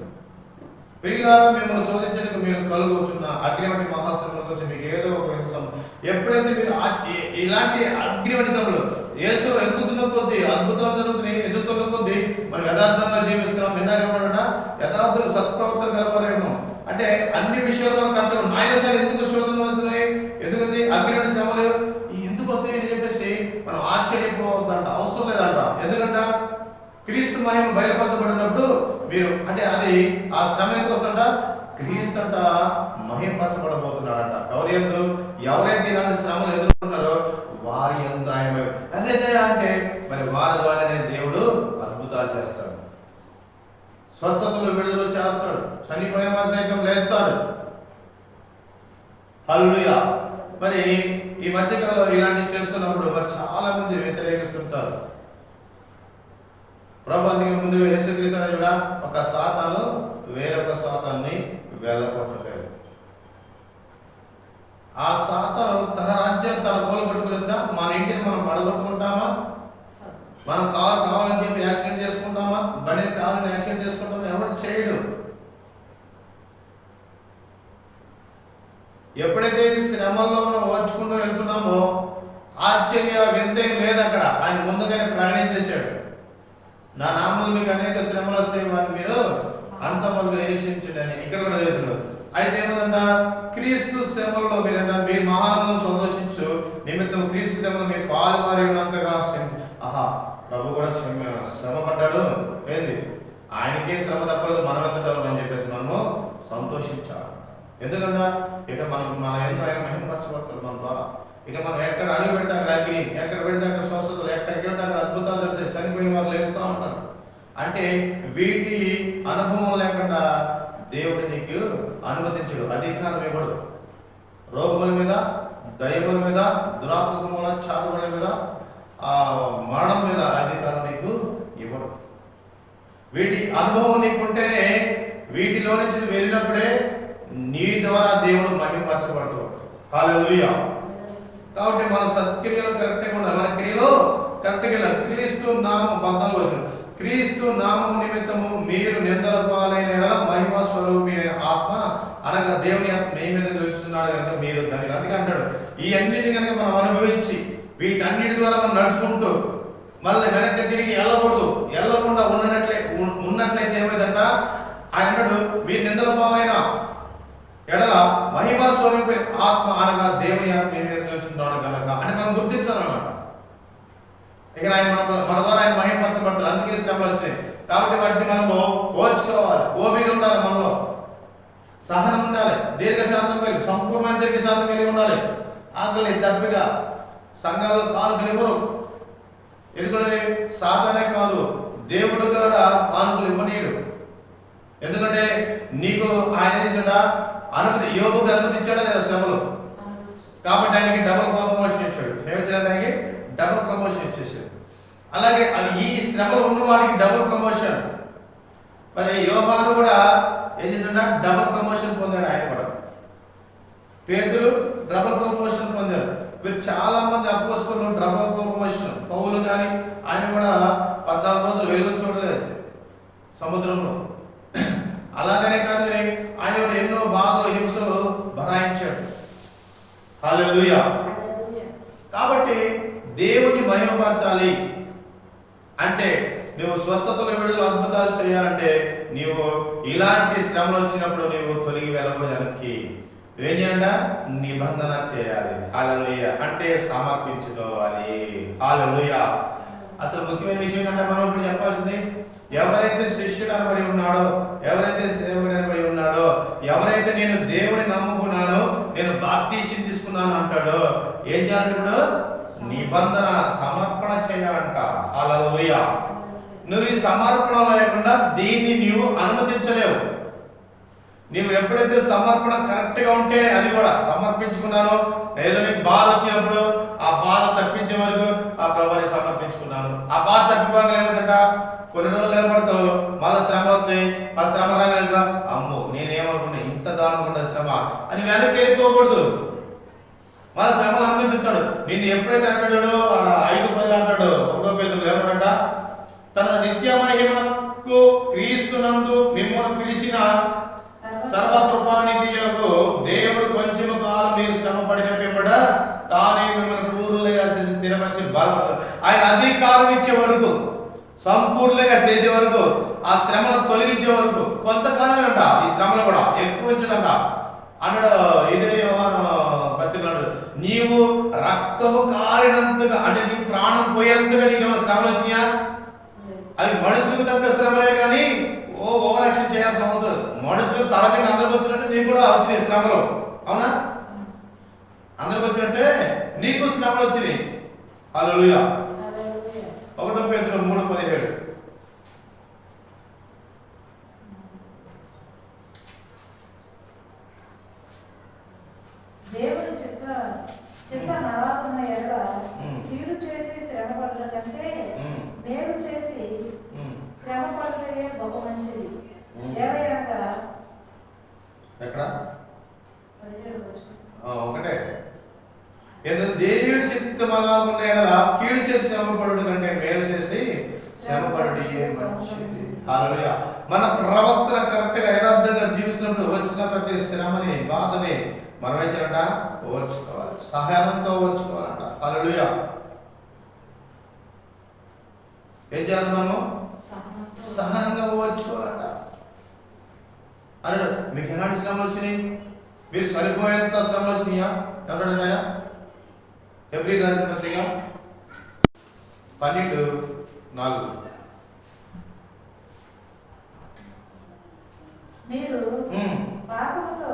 ప్రియులారా, మిమ్మల్ని శోధించడానికి మీరు కలుగుచున్న అగ్ని వంటి మహాశ్రమలకు వచ్చి మీకు ఏదో ఒక ఎప్పుడైతే మీరు ఇలాంటి అగ్ని వంటి శ్రమలు యేసు ఎదుగుతున్న కొద్దీ, అద్భుతాలు జరుగుతున్నాయి, ఎదుగుతున్న కొద్దీ మనం యథార్థంగా జీవిస్తున్నాం. ఇందాక యథార్థులు సత్ప్రవర్తన కలవారేమో అంటే అన్ని విషయాలు మనకు అంటారు. నాయన సార్ ఎందుకు శోధనలు వస్తున్నాయి, ఎందుకంటే అగ్ని వంటి శ్రమలు ఎందుకు వస్తున్నాయి అని చెప్పేసి మనం ఆశ్చర్యపోవద్దంట, అవసరం లేదంట. ఎందుకంట క్రీస్తు మహిమ బయలుపరచబడినప్పుడు మీరు అంటే అది ఆ శ్రమ ఎందుకు వస్తుందంట, క్రీస్తు అంట మహిమపరచబడబోతున్నాడంట. ఎవరైతే ఇలాంటి శ్రమలు ఎదుర్కొన్నారో వారి యందు ఆయన అదే అంటే మరి వారి ద్వారానే దేవుడు అద్భుతాలు చేస్తాడు, స్వస్థతలు విడుదల చేస్తాడు, చనిపోయిన వారు సైతం లేస్తారు. హల్లెలూయా. మరి ఈ మధ్యకాలంలో ఇలాంటివి చేస్తున్నప్పుడు మరి చాలా మంది వ్యతిరేకిస్తుంటారు. ప్రభు అందుకే ముందు యేసుక్రీస్తు కూడా ఒక సాతాను వేరొక సాతాన్ని వెళ్ళగొట్టలేదు. ఆ సాతాను తన రాజ్యాన్ని తన కోలుకొట్టుకుంటా, మన ఇంటిని మనం పడగొట్టుకుంటామా, మనం కావాలని చెప్పి యాక్సిడెంట్ చేసుకుంటామా, బండిని కావాలని యాక్సిడెంట్ చేసుకుంటామా, ఎవరు చేయడు. ఎప్పుడైతే శ్రమల్లో మనం ఓర్చుకుంటూ వెళ్తున్నామో ఆశ్చర్య వింతేం లేదు. అక్కడ ఆయన ముందుగానే ప్రకటించేశాడు, నా నామమున మీకు అనేక శ్రమలు వస్తాయి, వారిని మీరు అంతమంది నిరీక్షించండి అని. ఇక్కడ కూడా జరుగుతున్నారు. అయితే ఏమంట, క్రీస్తు శ్రమల్లో మీరంట మీరు మహానందం సంతోషించు నిమిత్తం క్రీస్తు శ్రమలో మీరు పాలువారి ఉన్నంతగా ప్రభు కూడా శ్రమ పడ్డాడు. ఏంది ఆయనకే శ్రమ తప్పలేదు, మనం ఎంత అని చెప్పేసి మనము సంతోషించాలి. ఎందుకంటే ఇక మన ఎందుకు ఆయన మహిమపరచబడతాడు మన ద్వారా. ఇక మనం ఎక్కడ అడుగు పెడితే అక్కడ అగ్ని, ఎక్కడ పెడితే అక్కడ స్వస్థతలు, ఎక్కడికి వెళ్తే అక్కడ అద్భుతాలు జరుగుతాయి, చనిపోయిన వారు లేస్తూ ఉంటారు. అంటే వీటి అనుభవం లేకుండా దేవుడు నీకు అనుమతించడు, అధికారం ఇవ్వడు. రోగముల మీద, దయ్యముల మీద, దురాత్మ సమూల చారుల మీద, ఆ మరణం మీద అధికారం నీకు ఇవ్వడు. వీటి అనుభవం నీకుంటేనే వీటిలో నుంచి వెళ్ళినప్పుడే నీ ద్వారా దేవుడు మహిమపరచబడతాడు. హల్లెలూయా. కాబట్టి మన సత్క్రియలు కరెక్ట్గా ఉండాలి. మన క్రియలో కరెక్ట్గా క్రీస్తు నామం 14 వచనం, క్రీస్తు నామము నిమిత్తము మీరు నిందల పాలైన యెడల మహిమ స్వరూపి ఆత్మ అనగా దేవుని ఆత్మ మీ మీద నిలుస్తున్నాడు కనుక మీరు దానికి అందుకే అంటాడు, ఈ అన్నిటిని కనుక మనం అనుభవించి వీటన్నిటి ద్వారా మనం నడుచుకుంటూ మళ్ళీ వెనక్కి తిరిగి వెళ్ళకుండా ఉన్నట్లయితే ఏమైందంట, ఆయన అంటాడు మీరు నిందల పాలైన ఎడల మహిమ స్వరూపి ఆత్మ అనగా దేవుని ఆత్మ మీ మీద నిలుస్తున్నాడు కనుక అని మనం గుర్తించాలన్నమాట. ఇక ఆయన మన ద్వారా ఆయన మహిమపరచబడతాడు. అందుకే శ్రమలు వచ్చినాయి. కాబట్టి వాటిని మనము ఓర్చుకోవాలి, ఓపిక ఉండాలి, మనలో సహనం ఉండాలి, దీర్ఘశాంతం కలిగి, సంపూర్ణమైన దీర్ఘశాంతం కలిగి ఉండాలి. ఆకలి దప్పిగా సంఘాల్లో కానుకలు ఇవ్వరు. ఎందుకంటే సాధనే కాదు, దేవుడు కూడా కానుకలు ఇవ్వనీయుడు. ఎందుకంటే నీకు ఆయన చేసాడా అనుమతి, యోగుకు అనుమతించాడా లేదా శ్రమలు, కాబట్టి ఆయనకి డబుల్ ప్రమోషన్ ఇచ్చాడు. ఏమిచ్చాడు? ఆయనకి డబుల్ ప్రమోషన్ ఇచ్చేసాడు. అలాగే ఈ శ్రమలు ఉన్న వాడికి డబుల్ ప్రమోషన్. మరి యోహాను కూడా ఏం చేశాడు? డబుల్ ప్రమోషన్ పొందాడు. ఆయన కూడా పేతురు డబుల్ ప్రమోషన్ పొందారు. వీరు చాలా మంది అపోస్తలులు డబుల్ ప్రమోషన్. పౌలు కానీ ఆయన కూడా 14 రోజులు వెలుగు చూడలేదు సముద్రంలో. అలాగనే కాదు కానీ ఆయన కూడా ఎన్నో బాధలు హింసలు భరాయించాడు. హల్లెలూయా. కాబట్టి దేవుని మహిమపరచాలి అంటే, నువ్వు స్వస్థతలు, విడుదల, అద్భుతాలు చేయాలంటే నీవు ఇలాంటి శ్రమలు వచ్చినప్పుడు నీవు తొలగి వెళ్ళకూడదు. దానికి ఏం చేయాలంట? నిబంధన చేయాలి. హల్లెలూయా. అంటే సమర్పించుకోవాలి. హల్లెలూయా. అసలు ముఖ్యమైన విషయం ఏంటంటే మనం ఇప్పుడు చెప్పాల్సింది, ఎవరైతే శిష్యుడు అనబడి ఉన్నాడో, ఎవరైతే సేవకుడు అనబడి ఉన్నాడో, ఎవరైతే నేను దేవుని నమ్ముకున్నాను, నేను బాప్తీసం తీసుకున్నాను అంటాడో, ఏం చేయాలంటే ఇప్పుడు నిబంధన సమర్పణ చేయాలంట. హల్లెలూయా. నువ్వు ఈ సమర్పణ లేకుండా దీన్ని నీవు అనుమతించలేవు. నీవు ఎప్పుడైతే సమర్పణ కరెక్ట్గా ఉంటే, అది కూడా సమర్పించుకున్నాను, ఏదో నీకు బాధ వచ్చినప్పుడు ఆ బాధ తప్పించే వరకు ఆ ప్రభుని సమర్పించుకున్నాను, ఆ బాధ తప్పిపోగా ఏమైందంట, కొన్ని రోజులు నిలబడతావు, మళ్ళీ శ్రమ వస్తాయి. ఆ శ్రమ రాగా అమ్మో నేనేమనుకున్నా ఇంత దారుణంగా శ్రమ అని వెనక్కి వెళ్ళిపోకూడదు. మన శ్రమలు అనుమతిస్తాడు. నిన్ను ఎప్పుడైతే అంటాడో 5:10 అంటాడు 1 పేతురు ఏమంట, తన నిత్య మహిమకు క్రీస్తునందు మిమ్మల్ని పిలిచిన సర్వకృపానిధియకు దేవుడు కొంచెము కాలం మీరు శ్రమ పడిన పిమ్మట తానే మిమ్మల్ని పూర్ణులుగా చేసి స్థిరపరిచి బలపడతాడు. ఆయన అధికారం ఇచ్చే వరకు, సంపూర్ణంగా చేసే వరకు, ఆ శ్రమను తొలగించే వరకు కొంతకాలమే అంట. ఈ శ్రమలు కూడా ఎక్కువ ఉంచుడంట అన్నాడు. ఇదే పత్రికలు అన్నాడు, నీవు రక్తము కారినంతగా, అంటే నీవు ప్రాణం పోయేంతగా నీకు ఏమైనా శ్రమలు వచ్చినాయా? అది మనుషులకు తగ్గ శ్రమలే కానీ ఓవర్ యాక్షన్ చేయాల్సిన అవసరం. మనుషులకు సహజంగా అందరికి వచ్చినట్టు నీకు కూడా వచ్చినాయి శ్రమలు. అవునా? అందరికి వచ్చినట్టే నీకు శ్రమలు వచ్చినాయి. హల్లెలూయా. 1 పేతురు 3:17 దేవుడు చిత్త నరాకున్న ఎడల కీడు చేసి శ్రమ పడల కంటే మేలు చేసి శ్రమ పడలే గొప్ప మంచిది. ఏదైనా ఎక్కడ ఒకటే ఏదో దేవుడి చిత్తం అలాగున్న ఎడల కీడు చేసి శ్రమపడుడు కంటే మేలు చేసి శ్రమపడుటే మంచిది. హల్లెలూయా. మన ప్రవర్తన కరెక్ట్గా యథార్థంగా జీవిస్తున్నప్పుడు వచ్చిన ప్రతి శ్రమని, బాధని మనం ఏం చేయాలంట? ఓర్చుకోవాలి, సహనంతో ఓర్చుకోవాలంట. హల్లెలూయా. ఏం చేయాలంట? మనము సహనంగా ఓర్చుకోవాలంట అన్నాడు. మీకు ఎలాంటి శ్రమలు వచ్చినాయి? మీరు సరిపోయేంత శ్రమలు వచ్చినాయా? ఎవరంటే ఆయన ఎబ్రీ రాసిన పత్రిక 12:4 మీరు పాపముతో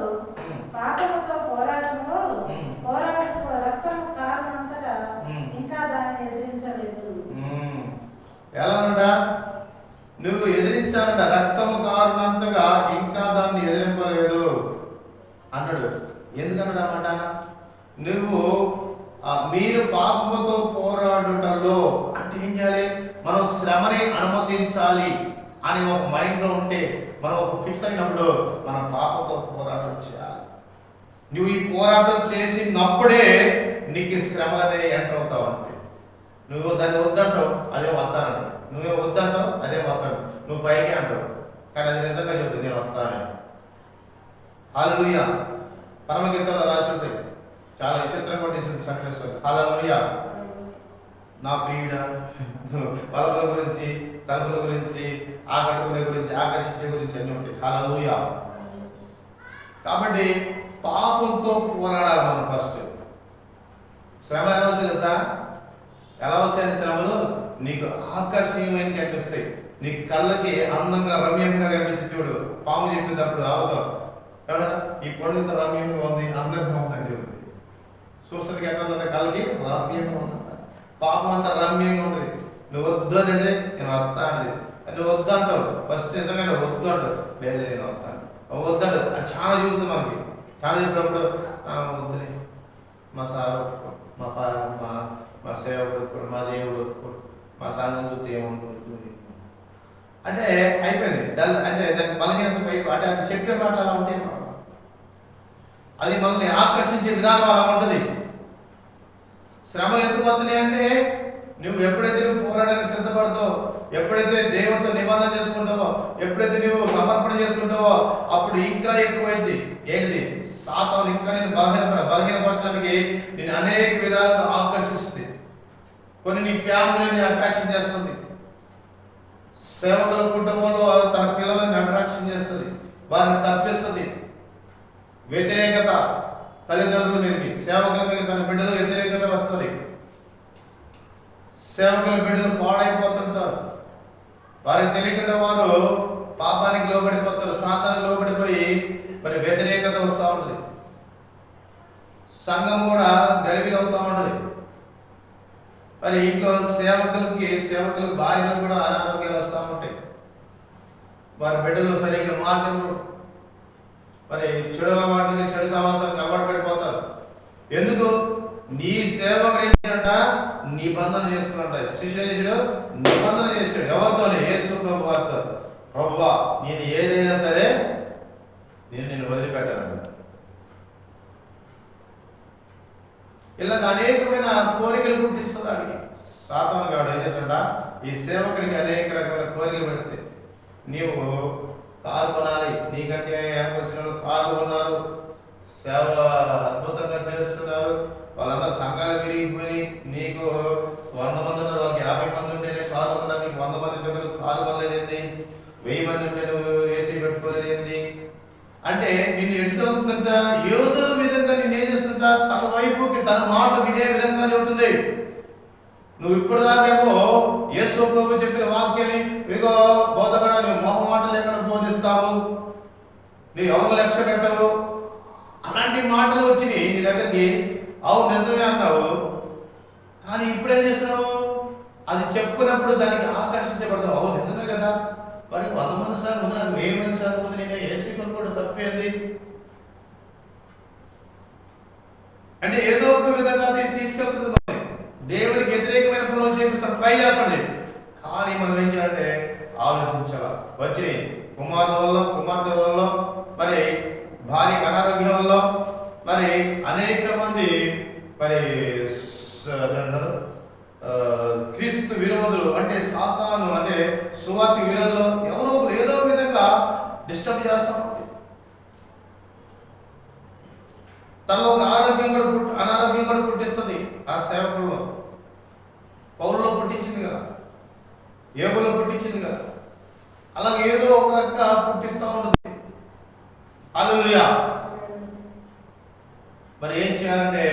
పోరాటంలో రక్తము కారణంతగా ఇంకా దానిని ఎదిరించలేదు. ఎలా అంట? నువ్వు ఎదిరించాలంట. రక్తము కారణంతగా ఇంకా దాన్ని ఎదిరింపలేదు అన్నాడు. ఎందుకన్నాడు అన్నమాట? నువ్వు మీరు పాపముతో పోరాడుటలో అంటే ఏం చేయాలి? మనం శ్రమని అనుమతించాలి అని ఒక మైండ్లో ఉంటే, మనం ఒక ఫిక్స్ అయినప్పుడు మనం పాపంతో పోరాటం చేయాలి. నువ్వు ఈ పోరాటం చేసినప్పుడే నీకు శ్రమలనే ఎంటర్ అవుతావు. అంటే నువ్వు దాన్ని వద్దంటావు, అదే వస్తానంట. నువ్వే వద్దంటావు, అదే వస్తాను. నువ్వు పైకి అంటావు, కానీ అది నిజంగా చెబుతుంది నేను వస్తానని. హల్లెలూయా. పరమగీతంలో రాసి ఉంటుంది, చాలా విచిత్రంగా ఉంటుంది సంకలిస్తుంది. హల్లెలూయా. నా ప్రియుడా, బలముల గురించి, తలుపుల గురించి, ఆకట్టుకునే గురించి, ఆకర్షించే గురించి అన్నీ ఉంటాయి. హల్లెలూయా. కాబట్టి పాపంతో పోరాడాలి మనం ఫస్ట్. శ్రమలు ఎలా వస్తాయి తెలుసా? ఎలా వస్తాయండి శ్రమలు? నీకు ఆకర్షణీయమైన కనిపిస్తాయి, నీకు కళ్ళకి అందంగా రమ్యంగా కనిపించి చూడు. పాము చెప్పేటప్పుడు ఆవుతావు ఎవడా, ఈ పండు ఇంత రమ్యంగా ఉంది, అందంగా ఉందని చూడండి. చూస్తానికి ఎట్లా ఉందంటే కళ్ళకి రమ్యంగా ఉందంట. పాపం అంతా రమ్యంగా ఉంటుంది. నువ్వు వద్దు అంటే నేను వస్తా అనేది. నువ్వు వద్దంటావు ఫస్ట్, నిజంగా నువ్వు వద్దు అంటావు, లేదు నేను వస్తాను, వద్దంటావు. అది చాలా చూస్తుంది మనకి. చాలా చెప్పినప్పుడు వద్దులే, మా సార్ ఒప్పుకోడు, మా సేవకుడు ఒప్పుకోడు, మా దేవుడు ఒప్పుకోడు, మా సంఘం చూస్తే ఏముంటుంది అంటే అయిపోయింది. డల్ అంటే దానికి బలహీనత పైపు అంటే అది చెప్పే మాటలు అలా ఉంటాయి. అది మనల్ని ఆకర్షించే విధానం అలా ఉంటుంది. శ్రమలు ఎందుకు వస్తున్నాయి అంటే, నువ్వు ఎప్పుడైతే నువ్వు పోరాడానికి సిద్ధపడతావో, ఎప్పుడైతే దేవుడితో నిబంధన చేసుకుంటావో, ఎప్పుడైతే నువ్వు సమర్పణ చేసుకుంటావో, అప్పుడు ఇంకా ఎక్కువైంది. ఏంటిది? సాతాను ఇంకా నేను బలహీనపరచడానికి నేను అనేక విధాలుగా ఆకర్షిస్తుంది. కొన్ని నీ ఫ్యామిలీని అట్రాక్షన్ చేస్తుంది, సేవకుల కుటుంబంలో తన పిల్లలని అట్రాక్షన్ చేస్తుంది, వారిని తప్పిస్తుంది. వ్యతిరేకత తల్లిదండ్రుల మీదకి, సేవకుల మీద తన బిడ్డలు వ్యతిరేకత వస్తుంది. సేవకుల బిడ్డలు పాడైపోతుంటారు. వారికి తెలియకుండా వారు పాపానికి లోబడిపోతారు, సాతానికి లోబడిపోయి మరి వ్యతిరేకత వస్తూ ఉంటుంది. సంఘం కూడా గలిబిలి అవుతూ ఉంటుంది. మరి ఇంట్లో సేవకుల భార్యలు కూడా అనారోగ్యాలు వస్తూ ఉంటాయి. వారి బిడ్డలు సరిగ్గా మార్గంలో మరి చెడు అలవాట్లకి, చెడు సమస్యలకు అలవాటు పడిపోతారు. ఎందుకు? నీ సేవకుడు ఏం చేశాడంట? నిబంధన చేసుకున్నాడ. శిష్యుడు నిబంధన చేశాడు. ఎవరితోనే? యేసు ప్రభు వారితో. ప్రభువా, నేను ఏదైనా సరే నేను వదిలిపెట్టానంట. ఇలాగ అనేకమైన కోరికలు పుట్టిస్తుంది అడిగి. సాతాను గాడు ఏం చేస్తాడ? ఈ సేవకుడికి అనేక రకమైన కోరికలు పెడతాయి. నీవు కారు కొనాలి, నీకంటే వచ్చిన వాళ్ళు కార్లు కొన్నారు, సేవ అద్భుతంగా చేస్తున్నారు, వాళ్ళందరూ సంఘాలు విరిగిపోయి, నీకు 100 మంది ఉన్నారు, వాళ్ళకి 50 మంది ఉంటేనే కారు కొన్నారు, నీకు 100 మంది పిల్లలు కారు కొనలేదేంది, 1000 మంది ఉంటే నువ్వు ఏసీ పెట్టుకోలేదేంది అంటే నిన్ను ఎట్టుకుంటుంట. ఏదో విధంగా నేనేం చేస్తుంటా, తన వైపుకి తన మాట వినే విధంగా చెబుతుంది. నువ్వు ఇప్పుడు దాకేమో యేసు ప్రభు చెప్పిన వాక్యాన్ని ఇగో బోధకుడా నువ్వు మొహమాట లేకుండా బోధిస్తావు, నువ్వు ఎవరు లక్ష్య పెట్టవు, అలాంటి మాటలు వచ్చినాయి నీ దగ్గరికి. అవును నిజమే అన్నావు, కానీ ఇప్పుడేం చేస్తున్నావు? అది చెప్పినప్పుడు దానికి ఆకర్షించబడతావు. అవును నిజమే కదా, వాడికి 100 మంది సార్ ముందు, నాకు 1000 మంది సార్ ముందు, నేను ఏసీ కొనుక్కోవడం తప్పేంది అంటే ఏదో ఒక విధంగా నేను తీసుకెళ్తుంది. దేవుడికి వ్యతిరేకమైన పనులు చేపిస్తాను, ట్రై చేస్తాడు. కానీ మనం ఏం చేయాలంటే ఆలోచించాలా. వచ్చి కుమార్తె వల్ల మరి భార్య అనారోగ్యం వల్ల మరి అనేక మంది మరి క్రీస్తు విరోధులు అంటే సాతాను అంటే సువార్త విరోధులు ఎవరో ఏదో విధంగా డిస్టర్బ్ చేస్తాం. తనలో ఒక అనారోగ్యం కూడా పుట్టిస్తుంది. ఆ సేవకుల్లో పౌరులో పుట్టించింది కదా, యోగులో పుట్టించింది కదా, అలాగే ఏదో ఒక రకంగా పుట్టిస్తూ ఉంటుంది. హల్లెలూయా. మరి ఏం చేయాలంటే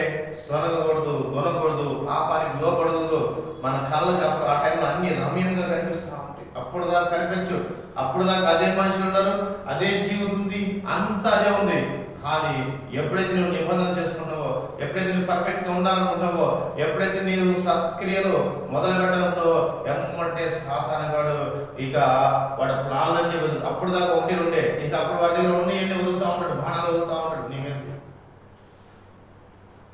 సొనగకూడదు, కొనకూడదు, పాపానికి లోపడదు. మన కళ్ళకి అప్పుడు ఆ టైంలో అన్ని రమ్యంగా కనిపిస్తూ ఉంటాయి. అప్పుడు దాకా కనిపించు, అప్పుడు దాకా అదే మనుషులు ఉన్నారు, అదే జీవితం ఉంది, అంతా అదే ఉంది. కానీ ఎప్పుడైతే నువ్వు నిబంధన చేసుకున్నావో, ఎప్పుడైతే నువ్వు పర్ఫెక్ట్గా ఉండాలనుకుంటున్నావో, ఎప్పుడైతే నీవు సత్క్రియలు మొదలు పెట్టాలనుకున్నావో, ఎమ్మంటే సాతానుగాడు ఇక వాడి ప్లాన్లన్నీ అప్పుడు దాకా 1, 2 ఇక అప్పుడు వాడి దగ్గర ఉన్నవన్నీ వదులుతూ ఉంటాడు, బాణాలు వదులుతూ ఉంటాడు నీ మీద.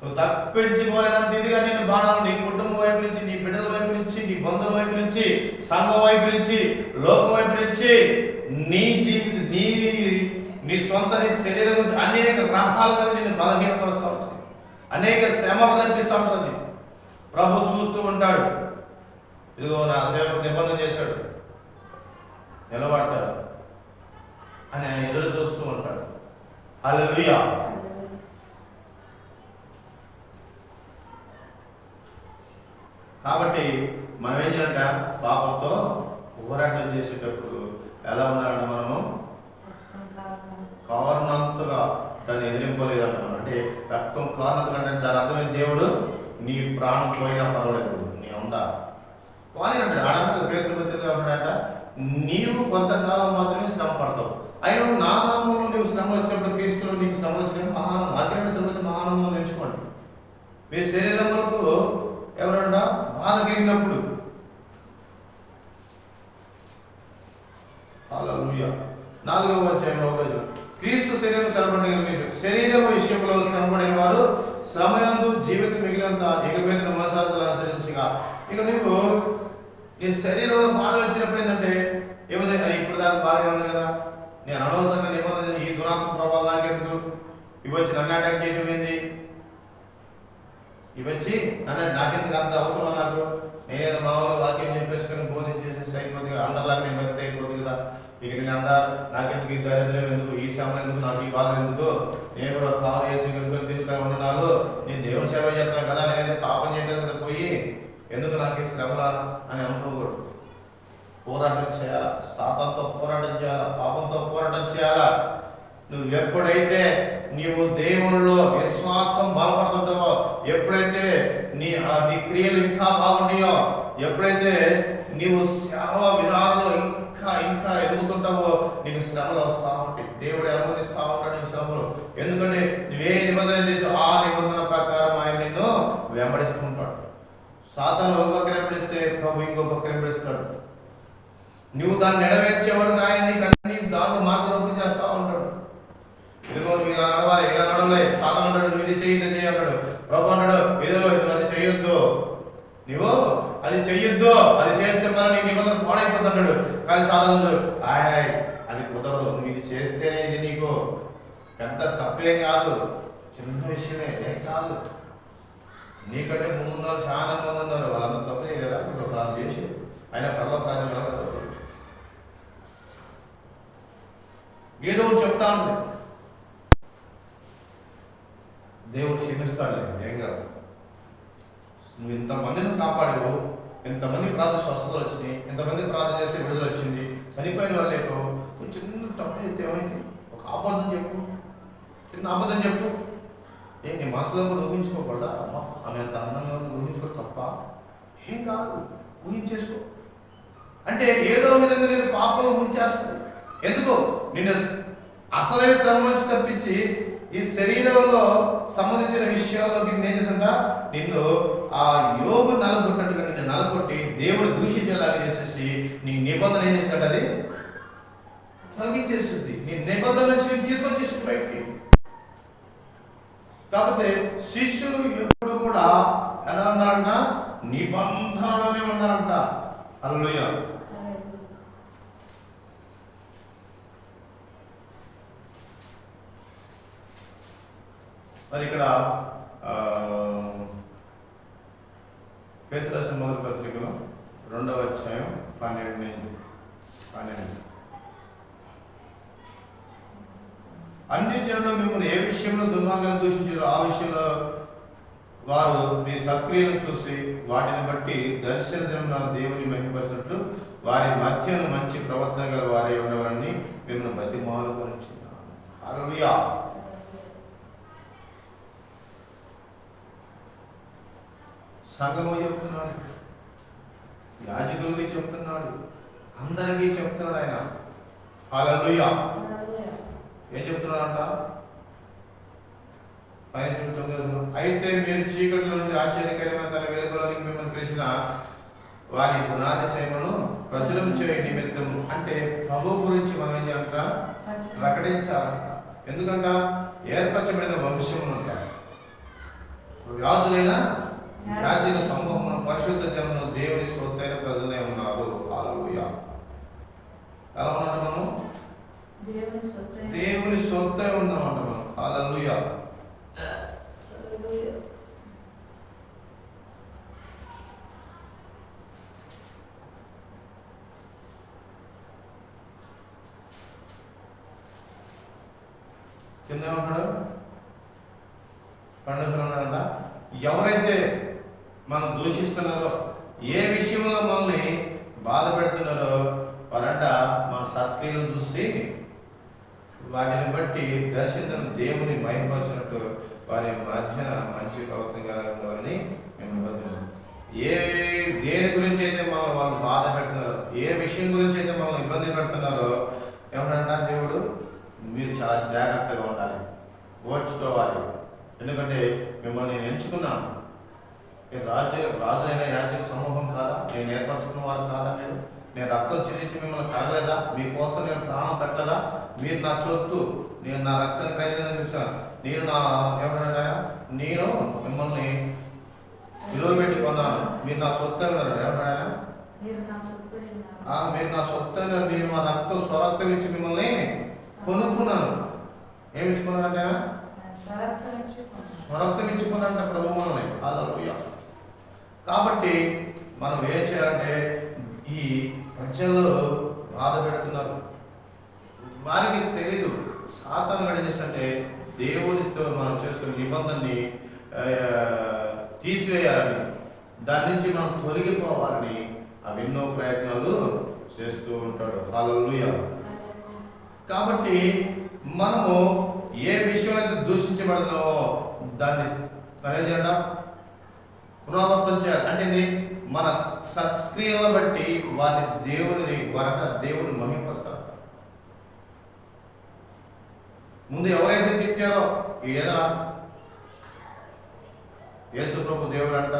నువ్వు తప్పించుకోలేనంత ఇదిగా నేను బాణాలు నీ కుటుంబం వైపు నుంచి, నీ బిడ్డల వైపు నుంచి, నీ బంధువుల వైపు నుంచి, సంఘం వైపు నుంచి, లోకం వైపు నుంచి, నీ జీవిత నీ సొంత నీ శరీరం నుంచి అనేక రకాలుగా నేను బలహీనపరుస్తూ ఉంటుంది, అనేక శ్రమలు కనిపిస్తూ ఉంటుంది. ప్రభు చూస్తూ ఉంటాడు. ఇదిగో నా సేవకు నిబంధన చేశాడు, నిలబడతాడు అని ఆయన ఎదురు చూస్తూ ఉంటాడు. హల్లెలూయా. కాబట్టి మనం ఏం చేయాలంట, పాపంతో పోరాటం చేసేటప్పుడు ఎలా ఉండాలంటే మనము కారణంతగా దాన్ని ఎదిరింపలేదంట. అంటే రక్తం కారణంతగా అంటే దాని అర్థమైన దేవుడు నీ ప్రాణం పోయినా పర్వాలేదు, నీ ఉందా కానీ అంటే ఆడమంటే పేదల పత్రిక అంటాడంట, నీవు కొంతకాలం మాత్రమే శ్రమ పడతావు, అయినా నా నామంలో నీవు శ్రమ వచ్చినప్పుడు, క్రీస్తులో నీకు శ్రమ వచ్చినప్పుడు మహానందం, అగ్ని శ్రమ వచ్చి మహానందం ఎంచుకోండి. మీ శరీరంలో ఎవరన్నా బాధ కలిగినప్పుడు హల్లెలూయా 4వ అధ్యాయంలో రోజు క్రీస్తు శరీరం శ్రమపడిన శరీరం విషయంలో శ్రమపడిన వారు శ్రమయందు జీవితం మిగిలినంత ఇక మీద మనసాలు అనుసరించగా. ఇక నువ్వు నీ శరీరంలో బాధ వచ్చినప్పుడు ఏంటంటే ఏమైనా ఇప్పుడు దాకా బాగానే ఉంది కదా, నేను అనవసరంగా నిబంధన ఈ దురాత్మ ప్రభావం నాకెందుకు, ఇవి వచ్చి నన్ను అటాక్ చేయటం ఏంది, ఇవి వచ్చి నన్ను నాకెందుకు అంత అవసరం, నాకు నేనేదో మామూలుగా వాక్యం చెప్పేసుకొని బోధించేసేసి అయిపోతుంది, అందరిలాగా నేను బతికి అయిపోతుంది కదా, ఇక నేను అందరు నాకెందుకు ఈ దరిద్రం ఎందుకు, ఈ శ్రమ ఎందుకు, నాకు ఈ బాధ ఎందుకు, నేను కూడా కాలు వేసి కనుకొని తిరుగుతూ ఉన్నాను, నేను దేవుని సేవ చేస్తున్నాను కదా, నేనేదో పాపం చేయలేదు కదా పోయి ఎందుకు నాకు ఈ శ్రమలా అని అనుకోకూడదు. పోరాటం చేయాలా, సాతానుతో పోరాటం చేయాలా, పాపంతో పోరాటం చేయాలా. నువ్వు ఎప్పుడైతే నీవు దేవునిలో విశ్వాసం బలపడుతుంటావో, ఎప్పుడైతే నీ క్రియలు ఇంకా బాగుంటాయో, ఎప్పుడైతే నీవు సేవ విధానంలో ఇంకా ఇంకా ఎదుగుతుంటావో నీకు శ్రమలు వస్తూ ఉంటాయి. దేవుడు అనుమతిస్తూ ఉంటాడు ఈ శ్రమలు. ఎందుకంటే నువ్వే నిబంధన చేసి ఆ నిబంధన ప్రకారం ఆయన నిన్ను వెంబడిస్తూ ఉంటాడు. సాతాను ఒక పక్కన వెంబడిస్తే ప్రభు ఇంకో పక్కన వెంబడిస్తాడు. నువ్వు దాన్ని నెరవేర్చే వరకు ఆయన నీకు అన్ని దాన్ని మార్గదర్శనం చేస్తూ ఉంటాడు. ఇదిగో నువ్వు ఇలా నడవాలి, ఇలా నడవలే, సాతాను అంటాడు నువ్వు ఇది చేయి, ఇది చేయి అంటాడు. ప్రభు అంటాడు ఇదిగో నువ్వు అది చేయొద్దు, నువ్వు అది చెయ్యొద్దు, అది చేస్తే మన నీ నిబంధన పాడైపోతుంటాడు. కానీ సాధారణుడు ఆయ్ అది కుదరదు, నువ్వు ఇది చేస్తేనే ఇది నీకు పెద్ద తప్పేం కాదు, చిన్న విషయమే ఏం కాదు, నీకంటే ముందున్నారు చాలా మంది ఉన్నారు, వాళ్ళంతా తప్పు చేయలేదా, ఇంకో ప్రాణం చేసి ఆయన పర్లోక రాజ్యం ఏదో ఒకటి చెప్తా ఉంది. దేవుడు క్షమిస్తాడులే, ఏం కాదు. నువ్వు ఇంతమందిని కాపాడావు, ఇంతమంది ప్రార్థన స్వస్థతలు వచ్చినాయి, ఇంతమంది ప్రార్థన చేస్తే విడుదల వచ్చింది, చనిపోయిన వాళ్ళు లేకపోవు, చిన్న తప్పు చెప్తే ఏమైంది, ఒక అబద్ధం చెప్పు, చిన్న అబద్ధం చెప్పు, నీ మనసులో కూడా ఊహించుకోకూడదా, అమ్మా ఆమె అంత అందంగా ఊహించుకోవడం తప్ప, ఏం కాదు ఊహించేసుకో. అంటే ఏదో విధంగా నేను పాపంలో ముంచేస్తుంది. ఎందుకు నిన్ను అసలైన శ్రమ నుంచి తప్పించి ఈ శరీరంలో సంబంధించిన విషయాల్లోకి నేను చేసంట నిన్ను ఆ యోగు నలగొట్టినట్టుగా నిన్ను నలగొట్టి దేవుడు దూషించేలాగా చేసేసి నీ నిబంధన ఏం చేసినట్టు అది తొలగించేస్తుంది. నీ నిబంధన నుంచి నేను తీసుకొచ్చేసి బయటికి. కాకపోతే శిష్యులు ఎప్పుడు కూడా ఎలా ఉన్నారంట, నిబంధనలోనే ఉన్నారంట. హల్లెలూయా. మరి ఇక్కడ పేతురు రాసిన మొదటి పత్రికలో 2వ అధ్యాయం 12 అన్ని జనులు మిమ్మల్ని ఏ విషయంలో దుర్మార్గాన్ని దూషించారో ఆ విషయంలో వారు మీ సత్క్రియలను చూసి వాటిని బట్టి దర్శన దినమున దేవుని మహిమపరచునట్లు వారి మధ్యను మంచి ప్రవర్తన గల వారే ఉండవారని మిమ్మల్ని బతిమాలుకొనిచున్నాను. హల్లెలూయా. సంఘము చెప్తున్నాడు, యాజకులకి చెప్తున్నాడు, అందరికీ చెప్తున్నాడు ఆయన. హల్లెలూయా. ఏం చెప్తున్నాడంట? 19 అయితే మీరు చీకటిలో నుండి ఆశ్చర్యకరమైన తన వెలుగులోనికి మిమ్మల్ని పిలిచిన వారి పునాది సేవను ప్రచురం చేయ నిమిత్తం, అంటే ప్రభు గురించి మనం ఏం చేయాలంట, ప్రకటించాలంట. ఎందుకంట ఏర్పరచబడిన వంశం ఉంటారు, రాజులైన యాజక సమూహమును పరిశుద్ధ జనమును దేవుని సొత్తైన ప్రజలే ఉన్నారు. హల్లెలూయా. ఎలా ఉన్నాడు మనం? దేవుని సొత్తై ఉన్నామంట మనం. హల్లెలూయా. కింద ఉంటాడు పండుగలు ఉన్నాడంట. ఎవరైతే మనం దూషిస్తున్నారో, ఏ విషయంలో మనల్ని బాధ పెడుతున్నారో వారంట మన సత్క్రియలను చూసి వాటిని బట్టి దర్శించిన దేవుని మహిమపరిచినట్టు వారి మధ్యన మంచి ప్రవర్తనగా ఉండాలని మేము నిబంధన. దేని గురించి అయితే మనం వాళ్ళు బాధ పెడుతున్నారో, ఏ విషయం గురించి అయితే మనం ఇబ్బంది పెడుతున్నారో ఏమన్నా దేవుడు మీరు చాలా జాగ్రత్తగా ఉండాలి, ఓర్చుకోవాలి. ఎందుకంటే మిమ్మల్ని నేను ఎంచుకున్నాను. రాజులైన యాజక సమూహం కాదా? నేను ఏర్పరచుకున్న వారు కాదా? నేను రక్తం చెల్లించి మిమ్మల్ని కలగలేదా? మీకోసం నేను ప్రాణం పెట్టలేదా? మీరు నా చొత్తు, నేను నా రక్తాన్ని ఖరీదైన చూసాను. నేను నా ఏమన్నా నేను మిమ్మల్ని విలువ పెట్టి కొన్నాను. మీరు నా సొత్తు ఉన్నారు. ఏమన్నా మీరు నా సొత్తు, నేను మా రక్తం స్వరక్తం ఇచ్చి మిమ్మల్ని కొనుక్కున్నాను. ఏమి ఇచ్చుకున్నానంటే స్వరక్తం ఇచ్చుకున్నానంట ప్రభు మనల్ని. హల్లెలూయా. కాబట్టి మనం ఏం చేయాలంటే, ఈ ప్రజలు బాధ పెడుతున్నారు, వారికి తెలీదు. సాతాను గడిచేసంటే దేవునితో మనం చేసుకునే నిబంధనని తీసివేయాలని, దాని నుంచి మనం తొలగిపోవాలని ఎన్నో ప్రయత్నాలు చేస్తూ ఉంటాడు. హల్లెలూయా. కాబట్టి మనము ఏ విషయం అయితే దూషించబడుతున్నామో దాన్ని ఏం చేయాలి? పునరావృతం చేయాలి. అంటే మన సత్క్రియలను బట్టి వారి దేవుని మహిమపరుస్తారు. ముందు ఎవరైతే తిట్టారో ఏదైనా యేసు ప్రభు దేవుడు అంట,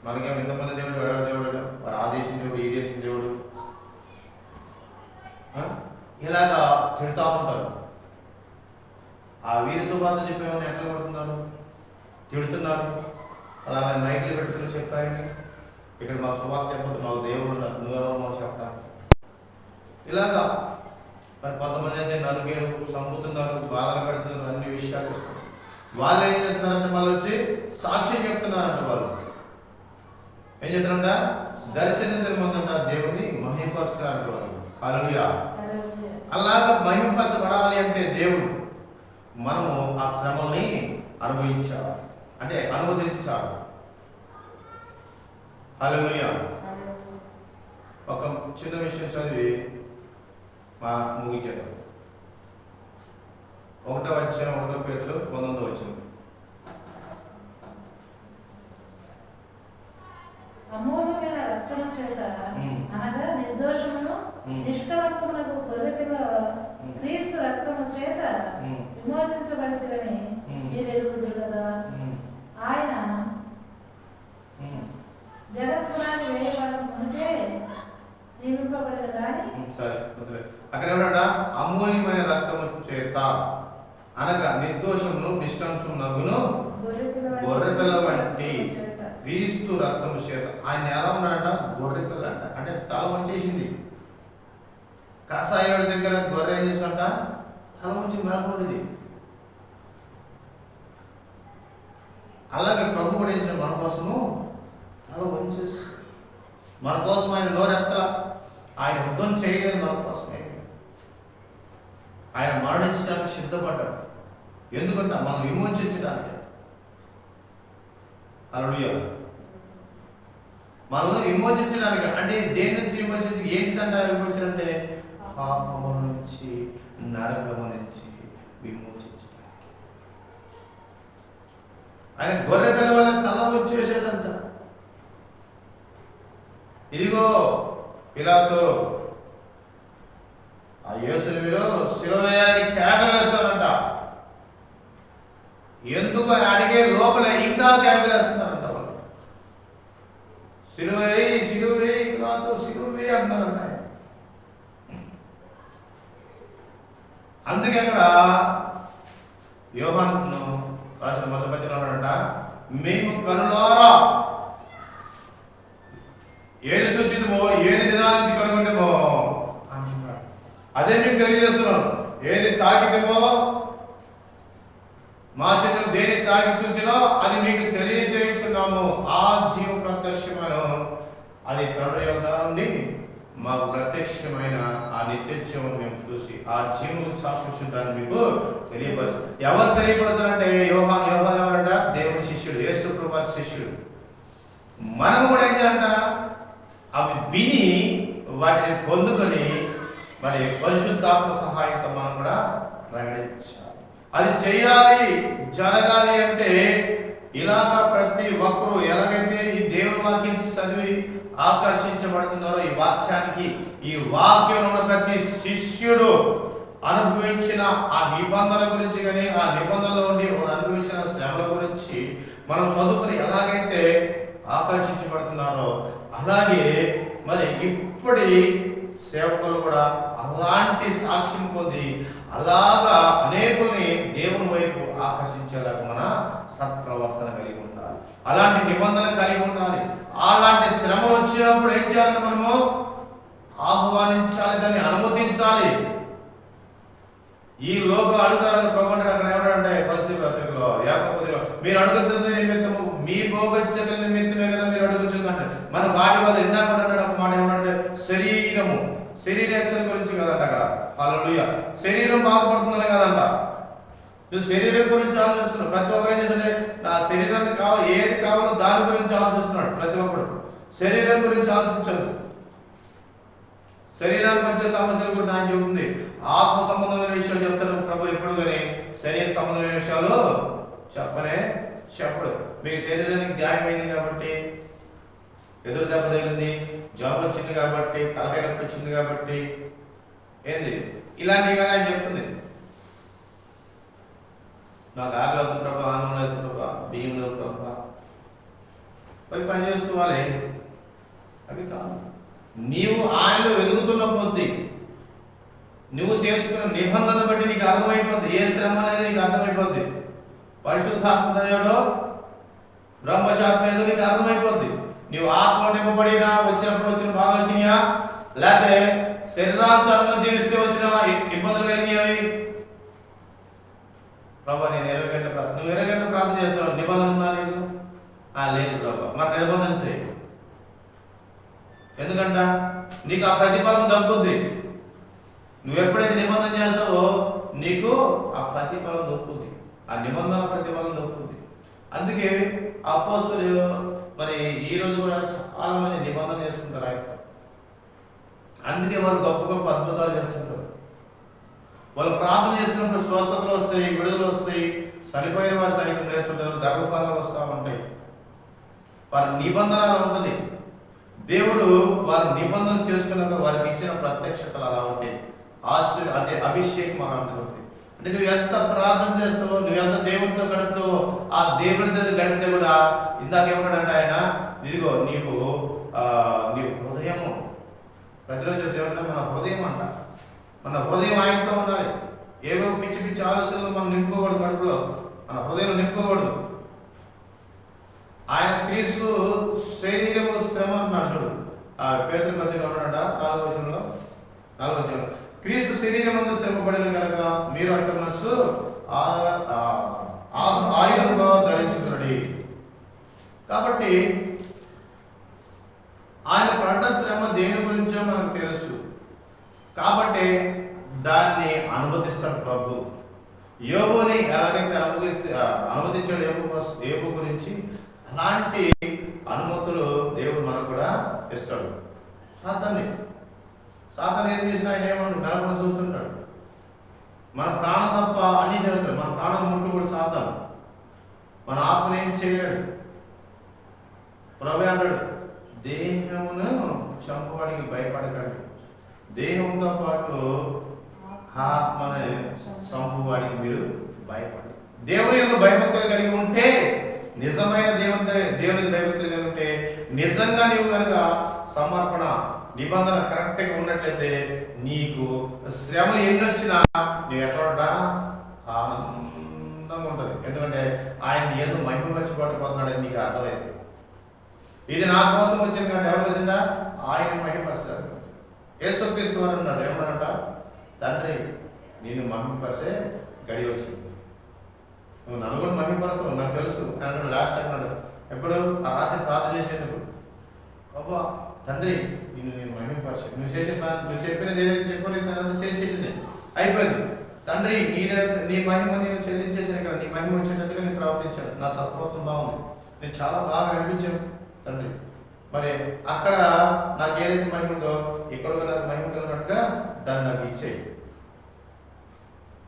మనకేమో ఎంతమంది దేవుడు, ఎవరు దేవుడు? వారు ఆ దేశం దేవుడు, ఈ దేశం దేవుడు, ఇలాగా తిడతా ఉంటారు. ఆ వీరి సువార్త చెప్పేమని ఎట్లా కొడుతున్నారు, తిడుతున్నారు. అలాగే మైకులు పెట్టుకుని చెప్పాయని, ఇక్కడ మా సువార్త చెప్పొద్దు, మాకు దేవుడు ఉన్నారు, నువ్వెవరో మాకు చెప్తాను. ఇలాగా మరి కొంతమంది అయితే నలుగురు చంపుతున్నారు, బాధలు పెడుతున్నారు, అన్ని విషయాలు ఇస్తున్నారు. వాళ్ళు ఏం చేస్తున్నారంటే మళ్ళీ వచ్చి సాక్ష్యం చెప్తున్నారంట. వాళ్ళు ఏం చెప్తారంట? దర్శనం మందంట దేవుని మహిమపరుస్తున్నారంట వాళ్ళు. హల్లెలూయా. అలాగా మహిమపరచబడాలి అంటే దేవుడు మనము ఆ శ్రమల్ని అనుభవించాలి, అంటే అనువదించాలి. హల్లెలూయా. ఒక చిన్న విషయం చదివి ముగించాడు. 1 పేతురు 19 అమూల్యమైన రక్తము చేత అనగా నిర్దోషమును నిష్కలంకమునకు గొర్రెపిల్ల క్రీస్తు రక్తము చేత విమోచించబడితిరని మీరు ఎరుగుదురు కదా. ఆయన జగత్తునాది వేయబడక ముందే నియమింపబడిన కానీ అక్కడ ఏమన్నా అమూల్యమైన రక్తము చేత అనగా నిర్దోషమును నిష్కంశమునగును గొర్రెపిల్ల వంటి క్రీస్తు రక్తము చేత. ఆయన ఎలా ఉన్నాడంట? గొర్రెపిల్ల అంట. అంటే తల వంచేసింది. కసాయోడి దగ్గర గొర్రె ఏం చేసుకుంట? తల వంచి మేలుకుంటుంది. అలాగే ప్రభు కూడా చేసిన మన కోసము తల వంచేసి, మన కోసం ఆయన నోరెత్తల, ఆయన యుద్ధం చేయలేదు మన కోసమే. ఆయన మరణించడానికి సిద్ధపడ్డాడు. ఎందుకంటే మనం విమోచించడానికి. హల్లెలూయా. మనల్ని విమోచించడానికి. అంటే దేని నుంచి విమోచించి, ఏంటంటే విమోచనంటే పాపము నుంచి, నరకము నుంచి విమోచించడానికి. ఆయన గొర్రె పిల్ల వల్ల తల వచ్చేసాడంట. ఇదిగో పిలాతు ఆ యేసుని మీరు సిలువ వేయాలని కేకలు వేస్తారంట. ఎందుకు అని అడిగే లోపల ఇంకా కేకలు వేస్తున్నారంట వాళ్ళు. సిలువ వేయి, సిలువ వేయి, పిలాతు సిలువ వేయి అంటున్నారంట. అందుకే అక్కడ యోహాను రాసిన మొదటి పత్రికలో ఉన్నాడంట, మేము కనులారా ఏది చూచిందేమో, ఏది నిదానించి కనుగొంటేమో అంటున్నాడు. అదే మీకు తెలియజేస్తున్నాను. ఏది తాకితేమో, మా చేతులు దేని తాకి చూచినో అది మీకు తెలియజేయుచున్నాము. ఆ జీవం ప్రత్యక్షమైన అది తండ్రి యొద్ద నుండి మాకు ప్రత్యక్షమైన ఆ నిత్య జీవం మేము చూసి ఆ జీవం సాక్షించడానికి మీకు తెలియపరచు. ఎవరు తెలియపరచాలంటే యోహాన్ ఎవరంట? దేవుని శిష్యుడు, యేసు ప్రభువు శిష్యుడు. మనం కూడా ఏం చేయాలంట? అవి విని వాటిని పొందుకొని మరి పరిశుద్ధాత్మ సహాయంతో మనం కూడా ప్రకటించాలి. అది చేయాలి, జరగాలి అంటే ఇలాగా ప్రతి ఒక్కరూ ఎలాగైతే ఈ దేవుని వాక్యం చదివి ఆకర్షించబడుతున్నారో ఈ వాక్యానికి, ఈ వాక్యంలో ఉన్న ప్రతి శిష్యుడు అనుభవించిన ఆ నిబంధన గురించి కానీ ఆ నిబంధనలో ఉండి అనుభవించిన శ్రమల గురించి మనం చదువుకుని ఎలాగైతే ఆకర్షించబడుతున్నారో అలాగే మరి ఇప్పటి సేవకులు కూడా అలాంటి సాక్ష్యం పొంది అలాగా అనేకుల్ని దేవుని వైపు ఆకర్షించేలాగా మన సత్ప్రవర్తన కలిగి ఉండాలి. అలాంటి నిబంధన కలిగి ఉండాలి. అలాంటి శ్రమలు వచ్చినప్పుడు ఏం చేయాలంటే మనము ఆహ్వానించాలి, దాన్ని అనుమతించాలి. ఈ లోక అడుగుతారు ప్రభు అంటే అక్కడ ఎవరంటే పరిస్థితి పత్రికలో యాకోబులో మీరు అడుగుతుంది నిమిత్తము మీ భోగచ్చల నిమిత్తమే కదా మీరు అడుగుతుందంటే మన వాటి వల్ల ఇందాక అన్నాడు ఒక మాట ఏమంటే శరీరము, శరీరచ్చల గురించి కదంట అక్కడ. హల్లెలూయా. శరీరం బాధపడుతుందని కదంట. నువ్వు శరీరం గురించి ఆలోచిస్తున్నావు. ప్రతి ఒక్కరు ఏం చేస్తుంటే నా శరీరానికి కావాలి, ఏది కావాలో దాని గురించి ఆలోచిస్తున్నాడు. ప్రతి ఒక్కరు శరీరం గురించి ఆలోచించదు. శరీరానికి వచ్చే సమస్యల గురించి ఆయన చెబుతుంది. ఆత్మ సంబంధమైన విషయాలు చెప్తాడు ప్రభు ఎప్పుడు, కానీ శరీర సంబంధమైన విషయాలు చెప్పడు. మీకు శరీరానికి గాయమైంది కాబట్టి, ఎదురు దెబ్బ తగిలింది, జ్వరం వచ్చింది కాబట్టి, తలకాయ నొప్పి వచ్చింది కాబట్టి ఏంది ఇలాంటివి ఆయన చెప్తుంది. నాకు ఆకలి అవుతుంది ప్రభా, అన్నం లేదు ప్రభా, బియ్యం లేదు ప్రభా, పోయి పని చేసుకోవాలి. అవి కాదు. నీవు ఆయనలో వెలుగుతున్న కొద్దీ నువ్వు చేసుకున్న నిబంధన బట్టి నీకు అర్థమైపోద్ది. ఏ శ్రమ అనేది నీకు అర్థమైపోద్ది. పరిశుద్ధాత్మ దేవుడు బ్రహ్మశాత్మ ఏదో నీకు అర్థమైపోద్ది. నువ్వు ఆత్మ నింపబడినా వచ్చినప్పుడు వచ్చిన బాధలు వచ్చినాయా, లేకపోతే శరీరానుసారంగా జీవిస్తే వచ్చిన ఇబ్బందులు కలిగినవి. ప్రభా నేను 20 గంటల ప్రార్థన, నువ్వు 20 గంటల ప్రార్థన చేస్తున్నావు, నిబంధన ఉందా నీకు? లేదు ప్రభా, మరి నిబంధన చేయి. ఎందుకంట నీకు ఆ ప్రతిఫలం దక్కుద్ది. నువ్వు ఎప్పుడైతే నిబంధన చేస్తావో నీకు ఆ ప్రతిఫలం దొరుకుతుంది, ఆ నిబంధన ప్రతిఫలం దొరుకుతుంది. అందుకే అపోస్తలులు మరి ఈ రోజు కూడా చాలా మంది నిబంధన చేసుకుంటారు ఆయన. అందుకే వాళ్ళు గొప్ప గొప్ప అద్భుతాలు చేస్తుంటారు. వాళ్ళు ప్రార్థన చేసినప్పుడు స్వస్థతలు వస్తాయి, విడుదల వస్తాయి, చనిపోయిన వారు సైతం చేస్తుంటారు, గర్భఫలాలు వస్తూ ఉంటాయి. వారి నిబంధన అలా ఉంటుంది. దేవుడు వారి నిబంధన చేసుకున్నాక వారికి ఇచ్చిన ప్రత్యక్షతలు అలా ఉంటాయి. అంటే అభిషేకం అలాంటిది ఉంటుంది. అంటే నువ్వు ఎంత ప్రార్థన చేస్తావో, నువ్వు ఎంత దేవుడితో గడుపుతావో, ఆ దేవుడితో గడిపితే కూడా ఇందాక ఏమన్నాడంటే ఆయన, ఇదిగో నీవు నీ హృదయము ప్రతిరోజు ఏమంటే మన హృదయం అంట, మన హృదయం ఆయనతో ఉండాలి. ఏవో పిచ్చి పిచ్చి ఆలోచనలు మనం నింపుకోకూడదు. కడుపులో మన హృదయం నింపుకోకూడదు. ఆయన క్రీస్తు శరీరము శ్రమ అన్నాడు చూడు. ఆ పేతురు పత్రికలో ఉన్నాడ 4వ వచనంలో క్రీస్తు శరీరమందు శ్రమ పడిన కనుక మీరు అట్ట మనసు ఆయుధంగా ధరించుకున్నాడు. కాబట్టి ఆయన పడ్డ శ్రమ దేని గురించో మనకు తెలుసు. కాబట్టి దాన్ని అనుమతిస్తాడు ప్రభు. యోబుని ఎలాగైతే అనుమతించాడు యోబు గురించి, అలాంటి అనుమతులు దేవుడు మనకు కూడా ఇస్తాడు. సాతాను ఏం చేసినా ఆయన ఏమన్నా మెలకుండా చూస్తుంటాడు. మన ప్రాణం తప్ప అన్నీ చేస్తాడు. మన ప్రాణం ముట్టు కూడా సాతాను. మన ఆత్మను ఏం చేయలేడు. ప్రభు అంటాడు, దేహమును చంపవాడికి భయపడకండి, దేహంతో పాటు ఆత్మని చంపువాడికి మీరు భయపడండి. దేవుని యొక్క భయభక్తులు కలిగి ఉంటే, నిజమైన దేవుని భయభక్తులు కలిగి ఉంటే, నిజంగా నీవు కనుక సమర్పణ నిబంధన కరెక్ట్గా ఉన్నట్లయితే నీకు శ్రమలు ఎన్ని వచ్చినా నువ్వు ఎట్లా ఉంటా ఆనందంగా ఉంటుంది. ఎందుకంటే ఆయన ఏదో మహిమపరచబడిపోతున్నాడని నీకు అర్థమైంది. ఇది నా కోసం వచ్చింది కాబట్టి ఎవరు వచ్చిందా? ఆయన మహిమపరచారు. యేసుక్రీస్తు వారు అన్నాడు, ఏమన్నాడంట? తండ్రి నేను మహిమపరిచే గడి వచ్చింది, నువ్వు నన్ను కూడా మహిమపడతావు నాకు తెలుసు అన్నాడు. లాస్ట్ టైం అన్నాడు, ఎప్పుడు ఆ రాత్రి ప్రార్థన చేసేటప్పుడు, బాబా తండ్రి నేను మహిమపరిచాను, నువ్వు చెప్పినది ఏదైతే చెప్పని చేసేసింది అయిపోయింది. తండ్రి నీ మహిమ నేను చెల్లించేసాను, ఇక్కడ నీ మహిమ వచ్చేటట్టుగా నేను ప్రవర్తించాను, నా సత్ప్రవర్తన బాగుంది, నేను చాలా బాగా నడిపించాను తండ్రి. మరి అక్కడ నాకు ఏదైతే మహిమ ఉందో ఇక్కడ నాకు మహిమ కలిగినట్టుగా దాన్ని నాకు ఇచ్చేయి.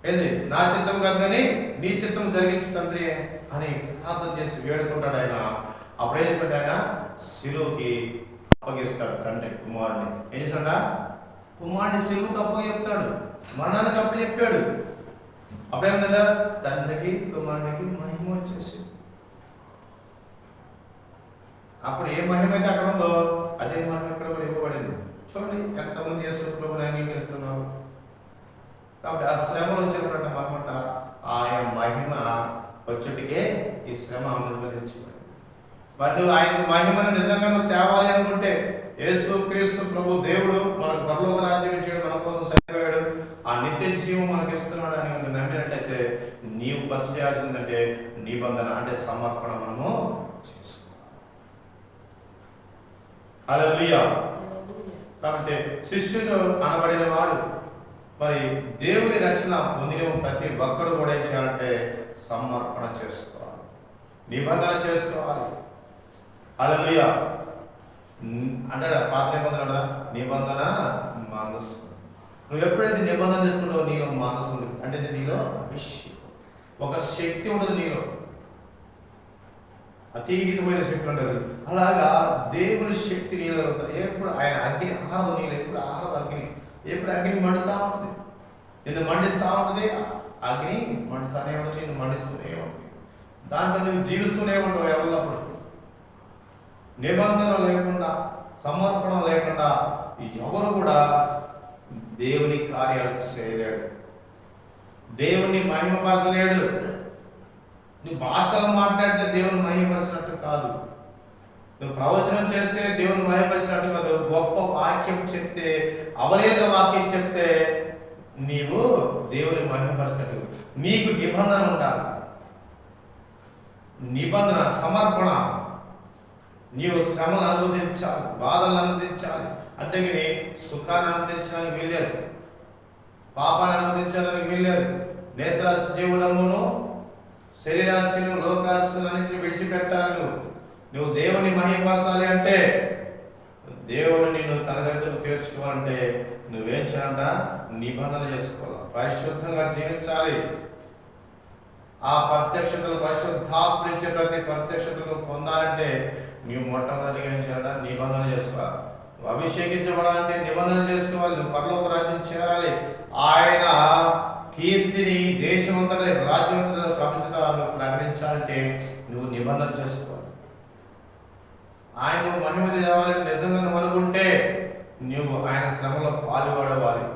ఏంది? నా చిత్తం కాదు కానీ నీ చిత్తం జరిగించు తండ్రి అని ప్రార్థన చేసి వేడుకుంటాడు ఆయన. అప్పుడు ఏం చేస్తాడు? ఆయన శిలువకి అప్పగిస్తాడు తండ్రి కుమారుడిని. ఏం చేస్తాడా? కుమారుడిని శిలువకి అప్పగిస్తాడు, మరణానికి అప్పచెప్పాడు. అప్పుడేమన్నా తండ్రికి కుమారుడికి మహిమ వచ్చేసి, అప్పుడు ఏ మహిమ అయితే అక్కడ ఉందో అదే మహిమ ఇక్కడ కూడా ఇవ్వబడింది. చూడండి ఎంతమంది యేసు ప్రభువుని అంగీకరిస్తున్నారు. కాబట్టి ఆ శ్రమలు వచ్చినటువంటి మహిమట ఆయన మహిమ వచ్చేటికే ఈ శ్రమ అనుభవించబడింది. మరి నువ్వు ఆయనకు మహిమను నిజంగా నువ్వు తేవాలి అనుకుంటే, యేసు క్రీస్తు ప్రభు దేవుడు మనకు పరలోక రాజ్యం ఇచ్చాడు, మన కోసం సరిపోయాడు, ఆ నిత్య జీవం మనకి ఇస్తున్నాడు అని నువ్వు నమ్మినట్టయితే నీవు ఫస్ట్ చేయాల్సిందంటే నిబంధన అంటే సమర్పణ మనము చేసుకోవాలి. హల్లెలూయా. కాబట్టి శిష్యుడు అనబడిన వాడు మరి దేవుని రక్షణ పొందిన ప్రతి ఒక్కడు కూడా ఏం చేయాలంటే సమర్పణ చేసుకోవాలి, నిబంధన చేసుకోవాలి. హల్లెలూయా. అంటాడా పాత నిబంధన కదా, నిబంధన మనసు. నువ్వు ఎప్పుడైతే నిబంధన చేసుకుంటావో నీలో మనసు ఉంటుంది, అంటే నీలో అభిషేకం, ఒక శక్తి ఉంటుంది నీలో, అతీతమైన శక్తి ఉంటుంది. అలాగా దేవుని శక్తి నీలో ఉంటుంది. ఎప్పుడు ఆయన అగ్ని ఆరదు నీళ్ళు, ఎప్పుడు ఆరదు అగ్ని, ఎప్పుడు అగ్ని మండుతూ ఉంటుంది, నిన్ను మండిస్తూ ఉంటుంది, అగ్ని మండుతూనే ఉంటుంది, నిన్ను మండిస్తూనే ఉంటుంది. దాంట్లో నువ్వు జీవిస్తూనే ఉంటావు ఎవరినప్పుడు. నిబంధన లేకుండా సమర్పణ లేకుండా ఎవరు కూడా దేవుని కార్యాలు చేయలేడు, దేవుని మహిమపరచలేడు. నువ్వు భాషలు మాట్లాడితే దేవుని మహిమపరిచినట్టు కాదు, నువ్వు ప్రవచనం చేస్తే దేవుని మహిమపరిచినట్టు కాదు, గొప్ప వాక్యం చెప్తే అవలేక వాక్యం చెప్తే నీవు దేవుని మహిమపరిచినట్టు. నీకు నిబంధన ఉండాలి, నిబంధన సమర్పణ. నీవు శ్రమను అనుభవించాలి, బాధలను అనుభవించాలి, అంతేగాని సుఖాన్ని అనుభవించడానికి వీల్లేదు, పాపాన్ని అనుభవించడానికి వీల్లేదు. నేత్రాశ జీవులమును శరీరాశను లోకాశలన్నింటినీ విడిచిపెట్టాలి. నువ్వు దేవుని మహిమపరచాలి అంటే, దేవుడు నిన్ను తన దగ్గరకు చేర్చుకోవాలంటే నువ్వేం చేయాలంట? నిబంధన చేసుకోవాలి, పరిశుద్ధంగా జీవించాలి. ఆ ప్రత్యక్షతలు పరిశుద్ధాత్మించే ప్రతి ప్రత్యక్షతలు పొందాలంటే నువ్వు మొట్టమొదటిగా ఏం చేయాలంట? నిబంధన చేసుకోవాలి. నువ్వు అభిషేకించబడాలంటే నిబంధన చేసుకోవాలి. నువ్వు పరలోక రాజ్యం చేరాలి. ఆయన కీర్తిని దేశమంతటా రాజ్యమంతటా ప్రపంచంలో ప్రకటించాలంటే నువ్వు నిబంధన చేసుకోవాలి. ఆయన మహిమ తేవాలని నిజంగా నువ్వు అనుకుంటే నువ్వు ఆయన శ్రమలో పాల్గొడవాలి.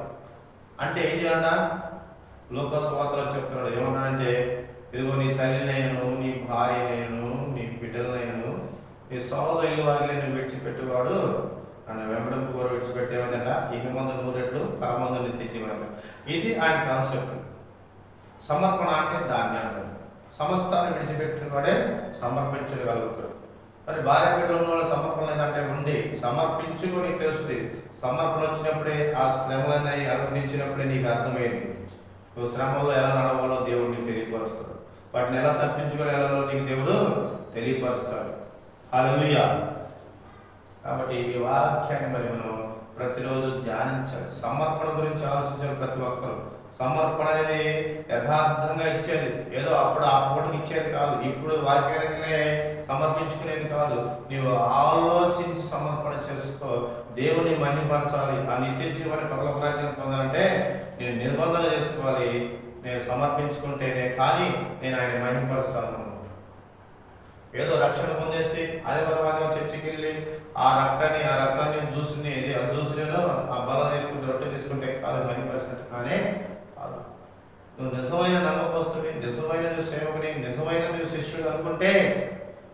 అంటే ఏం చేయాలంట? లోకస్వార్తలో చెప్తున్నాడు, ఏమన్నాడంటే, ఇదిగో నీ తల్లినైనను, నీ భార్యనైనను, నీ బిడ్డలనైనను, నీ సహోదరులు వారిని విడిచిపెట్టేవాడు నన్ను వెంబడింపు కోరు విడిచిపెట్టి ఏమైందంట? ఇక మందు 100 రెట్లు, పరమందు నిత్య జీవనం. ఇది ఆయన కాన్సెప్ట్. సమర్పణ అంటే దాన్ని అంటారు. సమస్తాన్ని విడిచిపెట్టిన వాడే సమర్పించగలుగుతాడు. మరి భార్య బిడ్డలు ఉన్న వాళ్ళు సమర్పణ లేదంటే ఉండి సమర్పించుకొని తెలుస్తుంది. సమర్పణ వచ్చినప్పుడే, ఆ శ్రమలన్నీ అనుభవించినప్పుడే నీకు అర్థమైంది. నువ్వు శ్రమలో ఎలా నడవాలో దేవుడు నీకు తెలియపరుస్తాడు, వాటిని ఎలా తప్పించుకొని వెళ్ళాలో నీకు దేవుడు తెలియపరుస్తాడు. హల్లెలూయా. కాబట్టి ఈ వాక్యాన్ని మరి మనం ప్రతిరోజు ధ్యానించాలి. సమర్పణ గురించి ఆలోచించాలి ప్రతి ఒక్కరు. సమర్పణ అనేది యథార్థంగా ఇచ్చేది, ఏదో అప్పుడు ఆ పూటకి ఇచ్చేది కాదు, ఇప్పుడు వాక్యాలనే సమర్పించుకునేది కాదు. నీవు ఆలోచించి సమర్పణ చేసుకో. దేవుని మహిమపరచాలి. ఆ నిత్య జీవాన్ని పరలోక రాజ్యం పొందాలంటే నేను నిబంధన చేసుకోవాలి. నేను సమర్పించుకుంటేనే కానీ నేను ఆయన మహిమపరుస్తాను. ఏదో రక్షణ పొందేసి అదే పరమాత్మ చర్చికి వెళ్ళి ఆ రక్తాన్ని జ్యూస్ని ఆ బల తీసుకుంటే, రొట్టె తీసుకుంటే కాదు మహిమపరిచినట్టు. కానీ కాదు. నువ్వు నిజమైన నమ్మకస్తుడి, నిజమైన నువ్వు సేవకుడి, నిజమైన నువ్వు శిష్యుడు అనుకుంటే,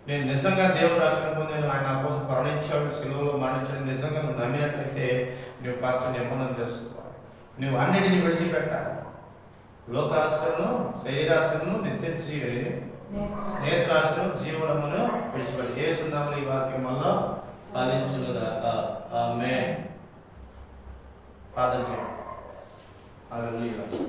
నేను నిజంగా దేవుడు రక్షణ పొందాను, ఆయన నా కోసం మరణించాడు, సిలువలో మరణించాడు నిజంగా నువ్వు నమ్మినట్లయితే నువ్వు ఫస్ట్ నిబంధన చేసుకోవాలి. నువ్వు అన్నిటిని విడిచిపెట్టాలి. లోకాశను, శరీరాశను, నిత్య నేత్రాశను, జీవనమును విడిచిపెట్టి యేసునామములో ఈ వాక్యం వల్ల ఫలించునుగాక. ఆమేన్. ప్రార్థన చేయండి. హల్లెలూయా.